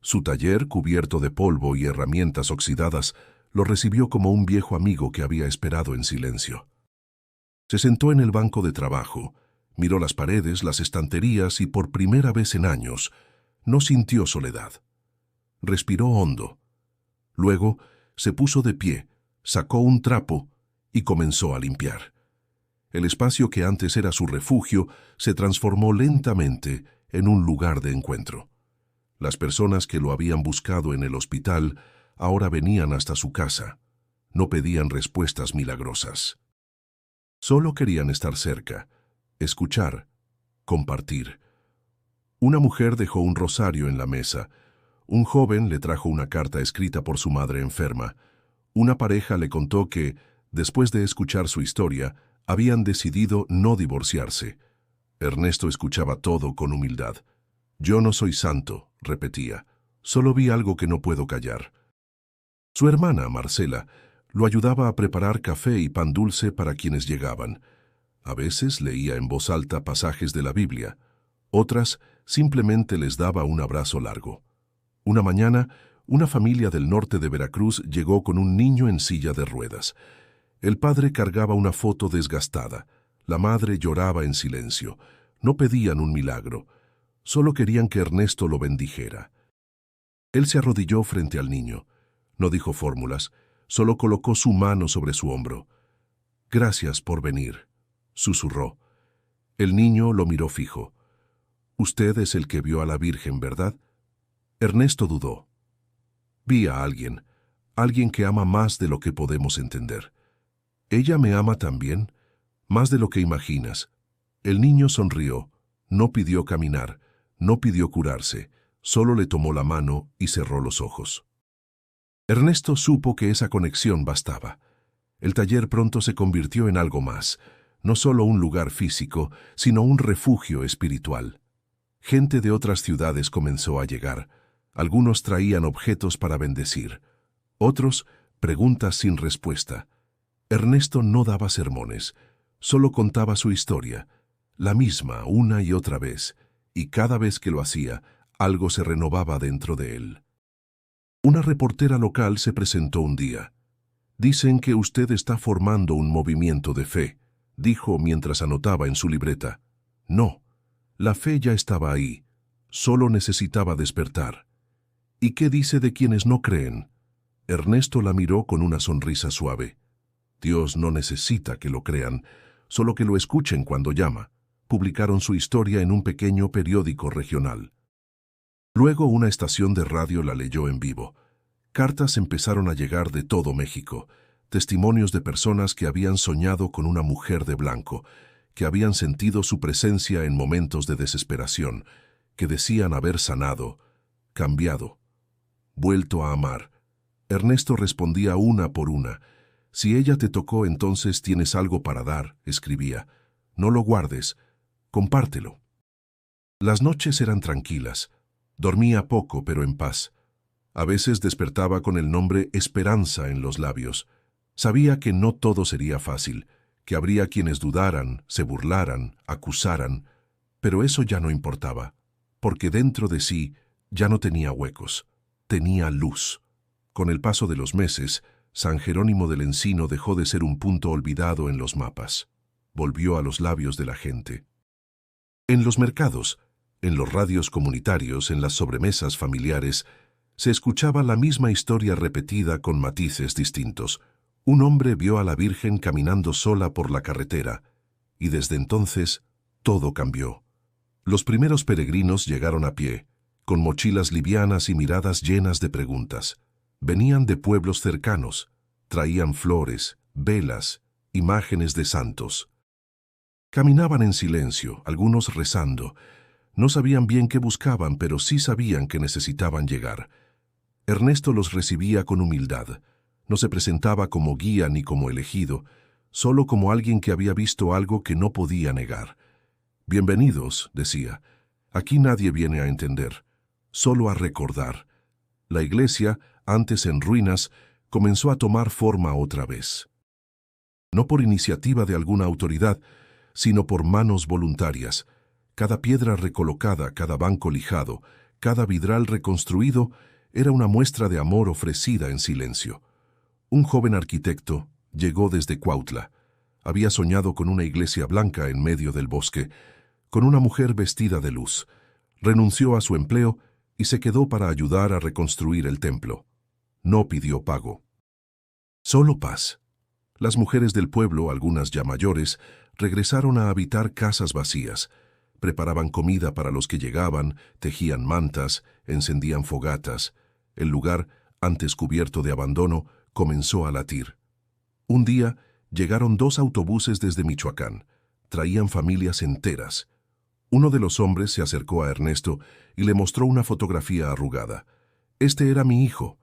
Su taller, cubierto de polvo y herramientas oxidadas, lo recibió como un viejo amigo que había esperado en silencio. Se sentó en el banco de trabajo, miró las paredes, las estanterías y por primera vez en años no sintió soledad. Respiró hondo. Luego se puso de pie, sacó un trapo y comenzó a limpiar. El espacio que antes era su refugio se transformó lentamente en un lugar de encuentro. Las personas que lo habían buscado en el hospital ahora venían hasta su casa. No pedían respuestas milagrosas. Solo querían estar cerca, escuchar, compartir. Una mujer dejó un rosario en la mesa. Un joven le trajo una carta escrita por su madre enferma. Una pareja le contó que, después de escuchar su historia, habían decidido no divorciarse. Ernesto escuchaba todo con humildad. «Yo no soy santo», repetía. «Solo vi algo que no puedo callar». Su hermana, Marcela, lo ayudaba a preparar café y pan dulce para quienes llegaban. A veces leía en voz alta pasajes de la Biblia. Otras simplemente les daba un abrazo largo. Una mañana, una familia del norte de Veracruz llegó con un niño en silla de ruedas. El padre cargaba una foto desgastada. La madre lloraba en silencio. No pedían un milagro. Solo querían que Ernesto lo bendijera. Él se arrodilló frente al niño. No dijo fórmulas, solo colocó su mano sobre su hombro. «Gracias por venir», susurró. El niño lo miró fijo. «Usted es el que vio a la Virgen, ¿verdad?» Ernesto dudó. «Vi a alguien que ama más de lo que podemos entender». «Ella me ama también, más de lo que imaginas». El niño sonrió, no pidió caminar, no pidió curarse, solo le tomó la mano y cerró los ojos. Ernesto supo que esa conexión bastaba. El taller pronto se convirtió en algo más, no solo un lugar físico, sino un refugio espiritual. Gente de otras ciudades comenzó a llegar. Algunos traían objetos para bendecir, otros preguntas sin respuesta. Ernesto no daba sermones, solo contaba su historia, la misma una y otra vez, y cada vez que lo hacía, algo se renovaba dentro de él. Una reportera local se presentó un día. «Dicen que usted está formando un movimiento de fe», dijo mientras anotaba en su libreta. No, la fe ya estaba ahí, solo necesitaba despertar. «¿Y qué dice de quienes no creen?» Ernesto la miró con una sonrisa suave. «Dios no necesita que lo crean, solo que lo escuchen cuando llama». Publicaron su historia en un pequeño periódico regional. Luego una estación de radio la leyó en vivo. Cartas empezaron a llegar de todo México, testimonios de personas que habían soñado con una mujer de blanco, que habían sentido su presencia en momentos de desesperación, que decían haber sanado, cambiado, vuelto a amar. Ernesto respondía una por una. «Si ella te tocó, entonces tienes algo para dar», escribía. «No lo guardes, compártelo». Las noches eran tranquilas. Dormía poco, pero en paz. A veces despertaba con el nombre Esperanza en los labios. Sabía que no todo sería fácil, que habría quienes dudaran, se burlaran, acusaran, pero eso ya no importaba, porque dentro de sí ya no tenía huecos, tenía luz. Con el paso de los meses, San Jerónimo del Encino dejó de ser un punto olvidado en los mapas. Volvió a los labios de la gente. En los mercados, en los radios comunitarios, en las sobremesas familiares, se escuchaba la misma historia repetida con matices distintos. Un hombre vio a la Virgen caminando sola por la carretera, y desde entonces todo cambió. Los primeros peregrinos llegaron a pie, con mochilas livianas y miradas llenas de preguntas. Venían de pueblos cercanos, traían flores, velas, imágenes de santos. Caminaban en silencio, algunos rezando. No sabían bien qué buscaban, pero sí sabían que necesitaban llegar. Ernesto los recibía con humildad. No se presentaba como guía ni como elegido, solo como alguien que había visto algo que no podía negar. «Bienvenidos», decía. «Aquí nadie viene a entender, solo a recordar». La iglesia, antes en ruinas, comenzó a tomar forma otra vez. No por iniciativa de alguna autoridad, sino por manos voluntarias. Cada piedra recolocada, cada banco lijado, cada vidral reconstruido era una muestra de amor ofrecida en silencio. Un joven arquitecto llegó desde Cuautla. Había soñado con una iglesia blanca en medio del bosque, con una mujer vestida de luz. Renunció a su empleo y se quedó para ayudar a reconstruir el templo. No pidió pago. Solo paz. Las mujeres del pueblo, algunas ya mayores, regresaron a habitar casas vacías. Preparaban comida para los que llegaban, tejían mantas, encendían fogatas. El lugar, antes cubierto de abandono, comenzó a latir. Un día llegaron 2 autobuses desde Michoacán. Traían familias enteras. Uno de los hombres se acercó a Ernesto y le mostró una fotografía arrugada. «Este era mi hijo.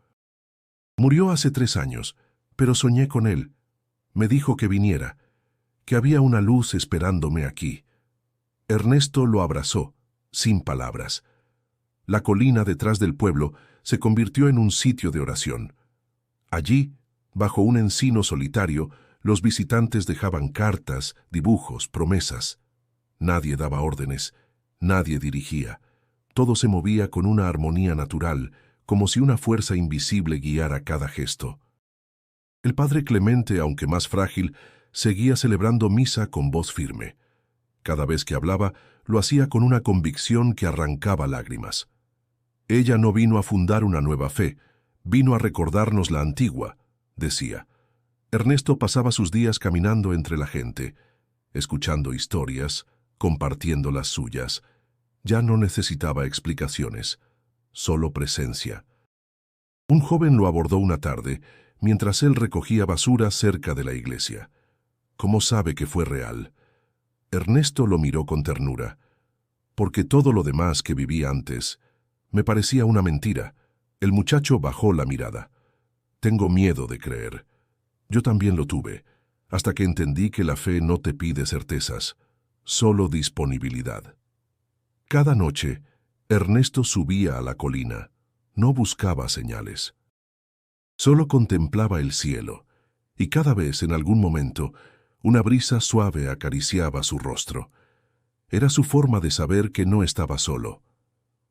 Murió hace 3 años, pero soñé con él. Me dijo que viniera, que había una luz esperándome aquí». Ernesto lo abrazó, sin palabras. La colina detrás del pueblo se convirtió en un sitio de oración. Allí, bajo un encino solitario, los visitantes dejaban cartas, dibujos, promesas. Nadie daba órdenes, nadie dirigía. Todo se movía con una armonía natural, como si una fuerza invisible guiara cada gesto. El padre Clemente, aunque más frágil, seguía celebrando misa con voz firme. Cada vez que hablaba, lo hacía con una convicción que arrancaba lágrimas. «Ella no vino a fundar una nueva fe, vino a recordarnos la antigua», decía. Ernesto pasaba sus días caminando entre la gente, escuchando historias, compartiendo las suyas. Ya no necesitaba explicaciones, solo presencia. Un joven lo abordó una tarde, mientras él recogía basura cerca de la iglesia. ¿Cómo sabe que fue real? Ernesto lo miró con ternura. Porque todo lo demás que viví antes me parecía una mentira. El muchacho bajó la mirada. «Tengo miedo de creer. Yo también lo tuve, hasta que entendí que la fe no te pide certezas, solo disponibilidad». Cada noche, Ernesto subía a la colina. No buscaba señales. Solo contemplaba el cielo, y cada vez, en algún momento, una brisa suave acariciaba su rostro. Era su forma de saber que no estaba solo.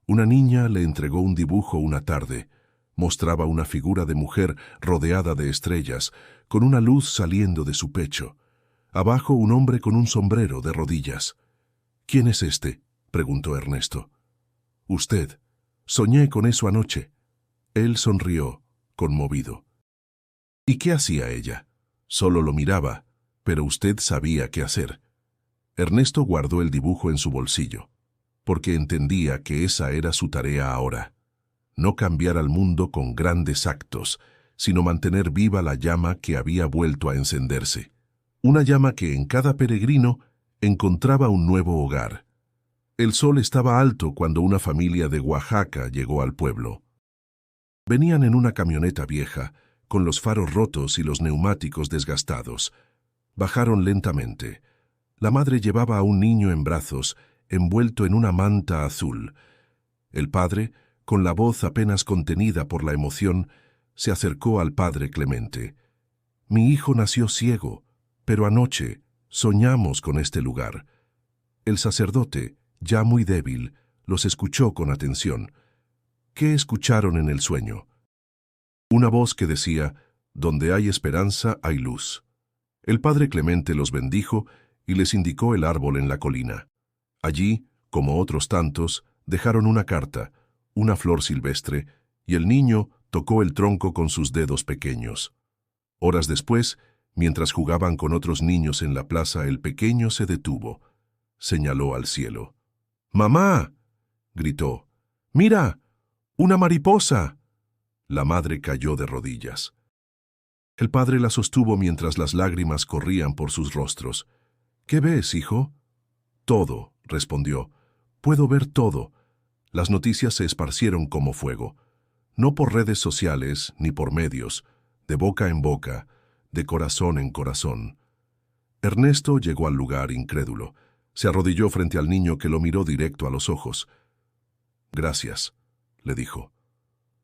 Una niña le entregó un dibujo una tarde. Mostraba una figura de mujer rodeada de estrellas, con una luz saliendo de su pecho. Abajo un hombre con un sombrero de rodillas. «¿Quién es este?», preguntó Ernesto. «Usted. Soñé con eso anoche». Él sonrió, conmovido. «¿Y qué hacía ella?». «Solo lo miraba, pero usted sabía qué hacer». Ernesto guardó el dibujo en su bolsillo, porque entendía que esa era su tarea ahora. No cambiar al mundo con grandes actos, sino mantener viva la llama que había vuelto a encenderse. Una llama que en cada peregrino encontraba un nuevo hogar. El sol estaba alto cuando una familia de Oaxaca llegó al pueblo. Venían en una camioneta vieja, con los faros rotos y los neumáticos desgastados. Bajaron lentamente. La madre llevaba a un niño en brazos, envuelto en una manta azul. El padre, con la voz apenas contenida por la emoción, se acercó al padre Clemente. «Mi hijo nació ciego, pero anoche soñamos con este lugar». El sacerdote, ya muy débil, los escuchó con atención. ¿Qué escucharon en el sueño? Una voz que decía: «Donde hay esperanza hay luz». El padre Clemente los bendijo y les indicó el árbol en la colina. Allí, como otros tantos, dejaron una carta, una flor silvestre, y el niño tocó el tronco con sus dedos pequeños. Horas después, mientras jugaban con otros niños en la plaza, el pequeño se detuvo. Señaló al cielo. «¡Mamá!», gritó. «¡Mira! ¡Una mariposa!». La madre cayó de rodillas. El padre la sostuvo mientras las lágrimas corrían por sus rostros. «¿Qué ves, hijo?». «Todo», respondió. «Puedo ver todo». Las noticias se esparcieron como fuego. No por redes sociales ni por medios, de boca en boca, de corazón en corazón. Ernesto llegó al lugar incrédulo. Se arrodilló frente al niño, que lo miró directo a los ojos. «Gracias», le dijo.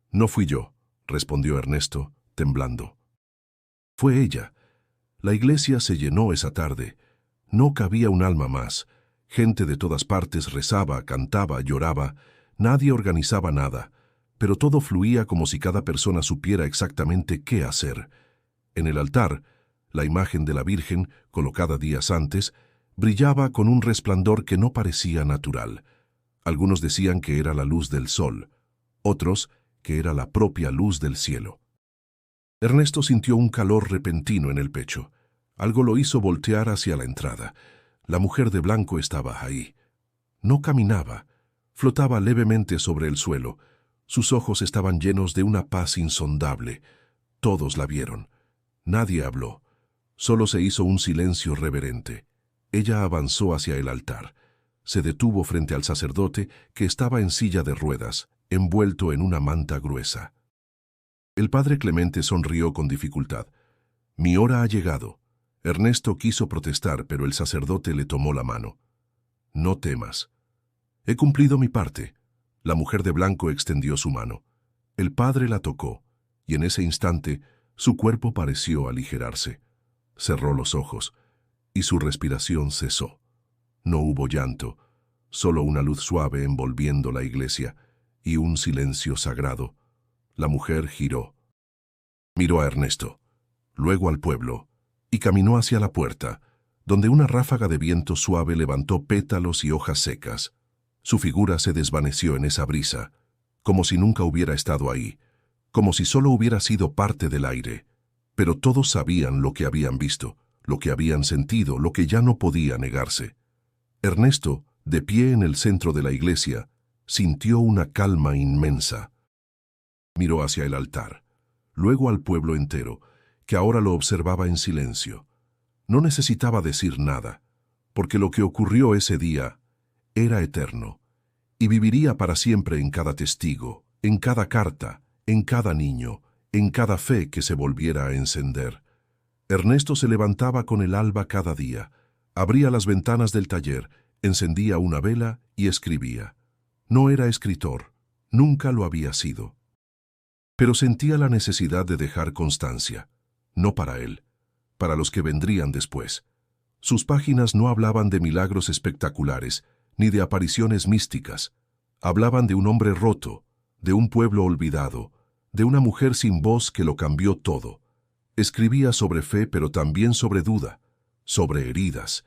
«No fui yo», respondió Ernesto, temblando. «Fue ella». La iglesia se llenó esa tarde. No cabía un alma más. Gente de todas partes rezaba, cantaba, lloraba. Nadie organizaba nada, pero todo fluía como si cada persona supiera exactamente qué hacer. En el altar, la imagen de la Virgen, colocada días antes, brillaba con un resplandor que no parecía natural. Algunos decían que era la luz del sol, otros que era la propia luz del cielo. Ernesto sintió un calor repentino en el pecho. Algo lo hizo voltear hacia la entrada. La mujer de blanco estaba ahí. No caminaba, flotaba levemente sobre el suelo. Sus ojos estaban llenos de una paz insondable. Todos la vieron. Nadie habló. Solo se hizo un silencio reverente. Ella avanzó hacia el altar. Se detuvo frente al sacerdote, que estaba en silla de ruedas, envuelto en una manta gruesa. El padre Clemente sonrió con dificultad. «Mi hora ha llegado». Ernesto quiso protestar, pero el sacerdote le tomó la mano. «No temas. He cumplido mi parte». La mujer de blanco extendió su mano. El padre la tocó, y en ese instante su cuerpo pareció aligerarse. Cerró los ojos, y su respiración cesó. No hubo llanto, solo una luz suave envolviendo la iglesia, y un silencio sagrado. La mujer giró. Miró a Ernesto, luego al pueblo, y caminó hacia la puerta, donde una ráfaga de viento suave levantó pétalos y hojas secas. Su figura se desvaneció en esa brisa, como si nunca hubiera estado ahí, como si solo hubiera sido parte del aire. Pero todos sabían lo que habían visto, lo que habían sentido, lo que ya no podía negarse. Ernesto, de pie en el centro de la iglesia, sintió una calma inmensa. Miró hacia el altar, luego al pueblo entero, que ahora lo observaba en silencio. No necesitaba decir nada, porque lo que ocurrió ese día era eterno, y viviría para siempre en cada testigo, en cada carta, en cada niño, en cada fe que se volviera a encender. Ernesto se levantaba con el alba cada día, abría las ventanas del taller, encendía una vela y escribía. No era escritor, nunca lo había sido. Pero sentía la necesidad de dejar constancia, no para él, para los que vendrían después. Sus páginas no hablaban de milagros espectaculares, ni de apariciones místicas. Hablaban de un hombre roto, de un pueblo olvidado, de una mujer sin voz que lo cambió todo. Escribía sobre fe, pero también sobre duda, sobre heridas,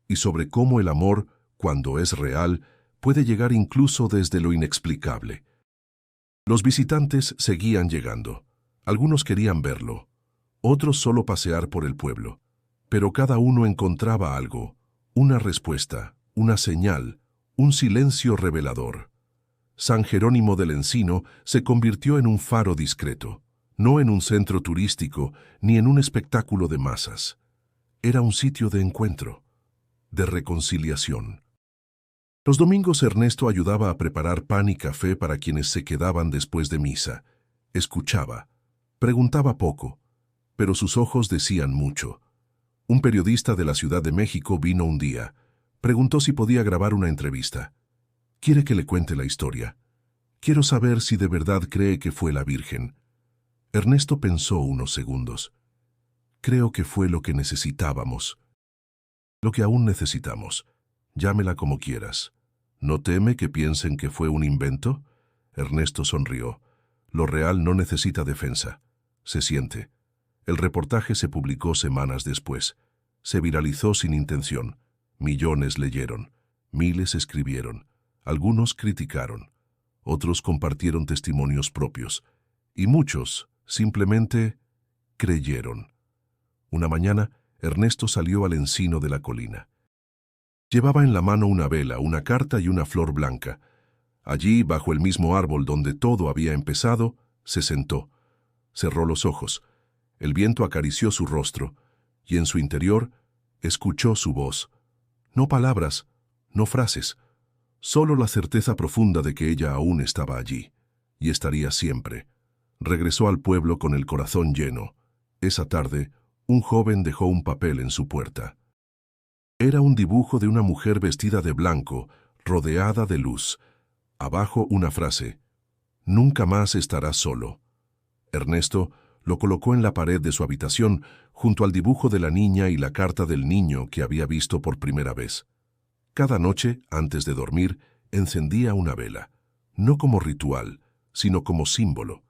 y sobre cómo el amor, cuando es real, puede llegar incluso desde lo inexplicable. Los visitantes seguían llegando. Algunos querían verlo, otros solo pasear por el pueblo. Pero cada uno encontraba algo, una respuesta, una señal, un silencio revelador. San Jerónimo del Encino se convirtió en un faro discreto, no en un centro turístico ni en un espectáculo de masas. Era un sitio de encuentro, de reconciliación. Los domingos Ernesto ayudaba a preparar pan y café para quienes se quedaban después de misa. Escuchaba, preguntaba poco, pero sus ojos decían mucho. Un periodista de la Ciudad de México vino un día. Preguntó si podía grabar una entrevista. «¿Quiere que le cuente la historia?». Quiero saber si de verdad cree que fue la Virgen. Ernesto pensó unos segundos. Creo que fue lo que necesitábamos. Lo que aún necesitamos. Llámela como quieras. ¿No teme que piensen que fue un invento? Ernesto sonrió. Lo real no necesita defensa. Se siente. El reportaje se publicó semanas después. Se viralizó sin intención. Millones leyeron. Miles escribieron. Algunos criticaron. Otros compartieron testimonios propios. Y muchos, simplemente, creyeron. Una mañana, Ernesto salió al encino de la colina. Llevaba en la mano una vela, una carta y una flor blanca. Allí, bajo el mismo árbol donde todo había empezado, se sentó. Cerró los ojos. El viento acarició su rostro, y en su interior escuchó su voz. No palabras, no frases, solo la certeza profunda de que ella aún estaba allí, y estaría siempre. Regresó al pueblo con el corazón lleno. Esa tarde, un joven dejó un papel en su puerta. Era un dibujo de una mujer vestida de blanco, rodeada de luz. Abajo una frase: «Nunca más estarás solo». Ernesto lo colocó en la pared de su habitación, junto al dibujo de la niña y la carta del niño que había visto por primera vez. Cada noche, antes de dormir, encendía una vela, no como ritual, sino como símbolo,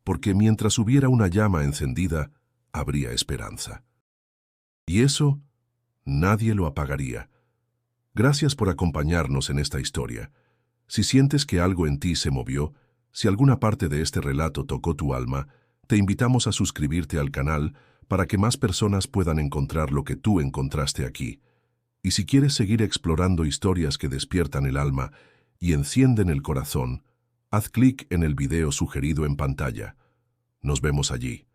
porque mientras hubiera una llama encendida, habría esperanza. Y eso, nadie lo apagaría. Gracias por acompañarnos en esta historia. Si sientes que algo en ti se movió, si alguna parte de este relato tocó tu alma, te invitamos a suscribirte al canal para que más personas puedan encontrar lo que tú encontraste aquí. Y si quieres seguir explorando historias que despiertan el alma y encienden el corazón, haz clic en el video sugerido en pantalla. Nos vemos allí.